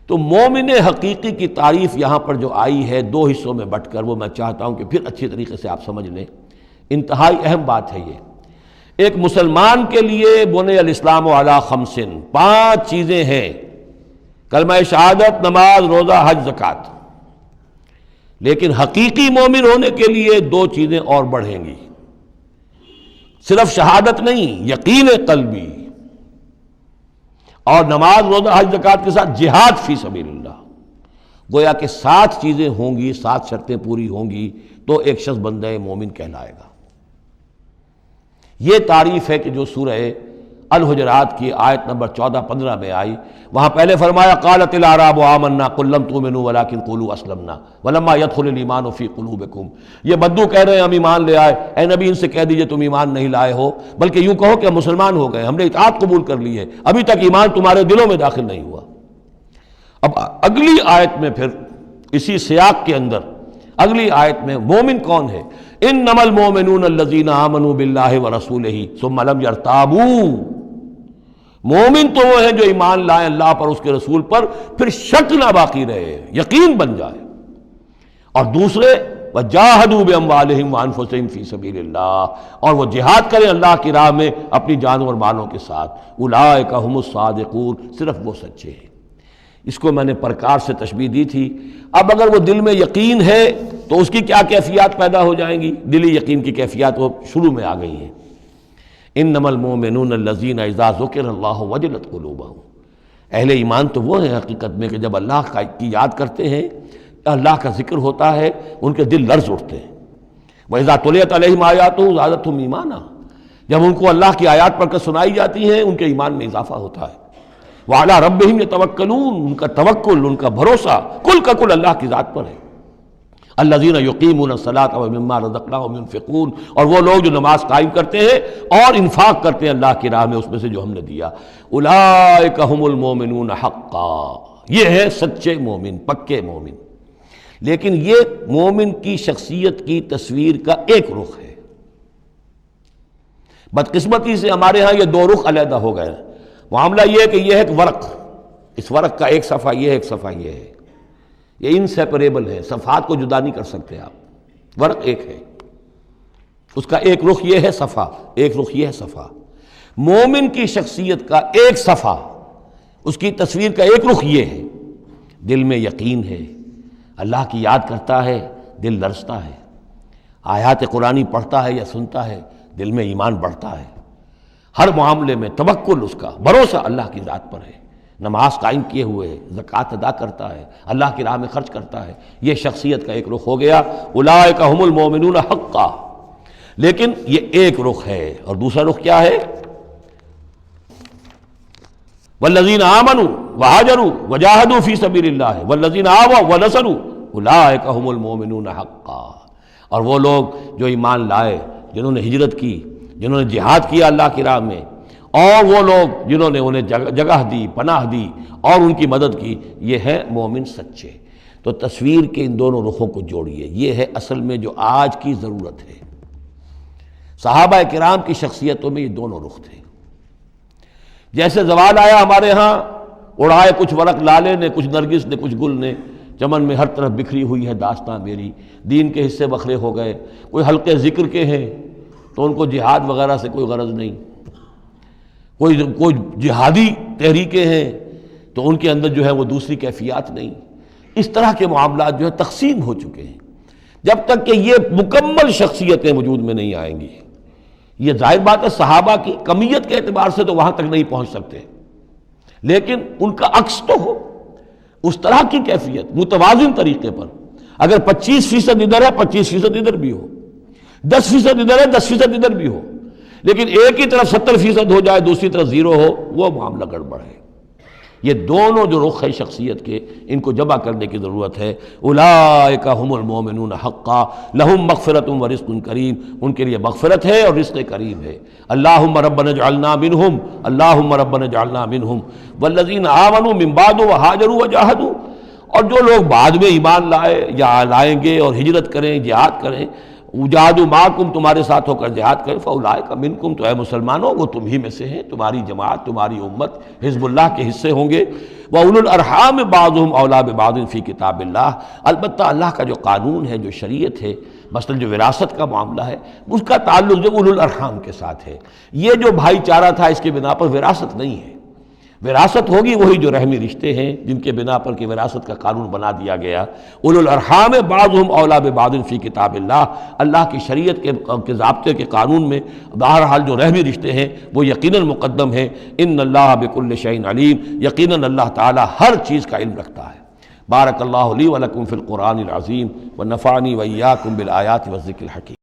تو مومن حقیقی کی تعریف یہاں پر جو آئی ہے دو حصوں میں بٹ کر، وہ میں چاہتا ہوں کہ پھر اچھی طریقے سے آپ سمجھ لیں، انتہائی اہم بات ہے یہ۔ ایک مسلمان کے لیے بنی الاسلام علی خمس، 5 چیزیں ہیں کلمہ شہادت، نماز، روزہ، حج، زکوٰۃ۔ لیکن حقیقی مومن ہونے کے لیے دو چیزیں اور بڑھیں گی، صرف شہادت نہیں، یقین قلبی، اور نماز، روزہ، حج، زکوٰۃ کے ساتھ جہاد فی سبیل اللہ۔ گویا کہ 7 چیزیں ہوں گی، 7 شرطیں پوری ہوں گی تو ایک شخص بندہ مومن کہلائے گا۔ یہ تعریف ہے کہ جو سورہ الحجرات کی آیت نمبر 14-15 میں آئی، وہاں پہلے فرمایا قالت الاعراب آمنا قل لم تؤمنوا ولکن قولوا اسلمنا ولما يدخل الايمان في قلوبكم۔ یہ بدو کہہ رہے ہیں ہم ایمان لے آئے، اے نبی ان سے کہہ دیجئے تم ایمان نہیں لائے ہو، بلکہ یوں کہو کہ ہم مسلمان ہو گئے، ہم نے اطاعت قبول کر لی ہے، ابھی تک ایمان تمہارے دلوں میں داخل نہیں ہوا۔ اب اگلی آیت میں پھر اسی سیاق کے اندر اگلی آیت میں مومن کون ہے؟ انما المؤمنون الذین آمنوا باللہ ورسولہ ثم لم یرتابوا۔ مومن تو وہ ہیں جو ایمان لائیں اللہ پر، اس کے رسول پر، پھر شک نہ باقی رہے، یقین بن جائے۔ اور دوسرے وجاہدوا باموالہم وانفسہم فی سبیل اللہ، اور وہ جہاد کریں اللہ کی راہ میں اپنی جانوں اور مالوں کے ساتھ۔ اولئک ھم الصادقون، صرف وہ سچے ہیں۔ اس کو میں نے پرکار سے تشبیہ دی تھی۔ اب اگر وہ دل میں یقین ہے تو اس کی کیا کیفیات پیدا ہو جائیں گی؟ دلی یقین کی کیفیات وہ شروع میں آ گئی ہیں۔ انما المؤمنون الذین اذا ذکر اللہ وجلت قلوبہم۔ اہل ایمان تو وہ ہیں حقیقت میں کہ جب اللہ کی یاد کرتے ہیں، اللہ کا ذکر ہوتا ہے، ان کے دل لرز اٹھتے ہیں۔ وَإِذَا تُلِيَتْ عَلَيْهِمْ آيَاتُهُ زَادَتْهُمْ ایمانا، جب ان کو اللہ کی آیات پڑھ کر سنائی جاتی ہیں ان کے ایمان میں اضافہ ہوتا ہے۔ وَعَلَىٰ رَبِّهِمْ يَتَوَكَّلُونَ، ان کا توکل، ان کا بھروسہ کل کا کل اللہ کی ذات پر ہے۔ الذین یقیمون الصلاۃ ومما رزقناہم ينفقون، اور وہ لوگ جو نماز قائم کرتے ہیں اور انفاق کرتے ہیں اللہ کی راہ میں اس میں سے جو ہم نے دیا۔ اولئک ھم المؤمنون حقا، یہ ہے سچے مومن، پکے مومن۔ لیکن یہ مومن کی شخصیت کی تصویر کا ایک رخ ہے۔ بدقسمتی سے ہمارے ہاں یہ 2 رخ علیحدہ ہو گئے۔ معاملہ یہ ہے کہ یہ ہے ایک ورق، اس ورق کا ایک صفحہ یہ ہے، ایک صفحہ یہ ہے، یہ انسیپریبل ہے، صفحات کو جدا نہیں کر سکتے آپ۔ ورق ایک ہے، اس کا ایک رخ یہ ہے صفحہ، ایک رخ یہ ہے صفحہ۔ مومن کی شخصیت کا ایک صفحہ، اس کی تصویر کا ایک رخ یہ ہے، دل میں یقین ہے، اللہ کی یاد کرتا ہے، دل لرزتا ہے، آیات قرآنی پڑھتا ہے یا سنتا ہے، دل میں ایمان بڑھتا ہے، ہر معاملے میں توکل، اس کا بھروسہ اللہ کی ذات پر ہے، نماز قائم کیے ہوئے ہے، زکوٰۃ ادا کرتا ہے، اللہ کی راہ میں خرچ کرتا ہے۔ یہ شخصیت کا ایک رخ ہو گیا، اولئک ھم المؤمنون حقا۔ لیکن یہ ایک رخ ہے، اور دوسرا رخ کیا ہے؟ والذین آمنوا وہاجروا وجاہدوا فی سبیل اللہ والذین آووا ونصروا اولئک ھم المؤمنون حقا۔ اور وہ لوگ جو ایمان لائے، جنہوں نے ہجرت کی، جنہوں نے جہاد کیا اللہ کی راہ میں، اور وہ لوگ جنہوں نے انہیں جگہ دی، پناہ دی اور ان کی مدد کی، یہ ہے مومن سچے۔ تو تصویر کے ان دونوں رخوں کو جوڑیے، یہ ہے اصل میں جو آج کی ضرورت ہے۔ صحابہ کرام کی شخصیتوں میں یہ دونوں رخ تھے۔ جیسے زوال آیا ہمارے ہاں، اڑائے کچھ ورق لالے نے، کچھ نرگس نے، کچھ گل نے، چمن میں ہر طرف بکھری ہوئی ہے داستاں میری، دین کے حصے بکھرے ہو گئے، کوئی حلقے ذکر کے ہیں تو ان کو جہاد وغیرہ سے کوئی غرض نہیں، کوئی جہادی تحریکیں ہیں تو ان کے اندر جو ہے وہ دوسری کیفیات نہیں۔ اس طرح کے معاملات جو ہے تقسیم ہو چکے ہیں۔ جب تک کہ یہ مکمل شخصیتیں وجود میں نہیں آئیں گی، یہ ظاہر بات ہے صحابہ کی کمیت کے اعتبار سے تو وہاں تک نہیں پہنچ سکتے، لیکن ان کا عکس تو ہو، اس طرح کی کیفیت متوازن طریقے پر۔ اگر 25% ادھر ہے 25% ادھر بھی ہو، 10% ادھر ہے 10% ادھر بھی ہو، لیکن ایک ہی طرف 70% ہو جائے، دوسری طرف 0 ہو، وہ معاملہ گڑبڑ ہے۔ یہ دونوں جو رخ ہے شخصیت کے، ان کو جمع کرنے کی ضرورت ہے۔ اولئک ھم المؤمنون حقا لہم مغفرۃ ورزق کریم، ان کے لیے مغفرت ہے اور رزق کریم ہے۔ اللہم ربنا اجعلنا منہم، اللہم ربنا اجعلنا منہم والذین آمنوا من بعد وہاجروا وجاہدوا، اور جو لوگ بعد میں ایمان لائے یا لائیں گے اور ہجرت کریں، جہاد کریں، وجاہدوا معکم، تمہارے ساتھ ہو کر جہاد کریں، فاولئک منکم، تو اے مسلمانوں وہ تم ہی میں سے ہیں، تمہاری جماعت، تمہاری امت حزب اللہ کے حصے ہوں گے۔ وَأُولُو الْأَرْحَامِ بَعْضُهُمْ أَوْلَىٰ بِبَعْضٍ فِي کتاب اللہ، البتہ اللہ کا جو قانون ہے، جو شریعت ہے، مثلا جو وراثت کا معاملہ ہے، اس کا تعلق جو اولو الارحام کے ساتھ ہے۔ یہ جو بھائی چارہ تھا اس کے بنا پر وراثت نہیں ہے، وراثت ہوگی وہی جو رحمی رشتے ہیں جن کے بنا پر کہ وراثت کا قانون بنا دیا گیا۔ اولو الارحام بعضهم اولی ببعض فی کتاب اللہ، اللہ کی شریعت کے ضابطے کے قانون میں بہرحال جو رحمی رشتے ہیں وہ یقیناً مقدم ہیں۔ ان اللہ بکل شیء علیم، یقیناً اللہ تعالی ہر چیز کا علم رکھتا ہے۔ بارک اللہ لی ولکم فی القرآن العظیم ونفعنی وإیاکم بالآیات والذکر الحکیم۔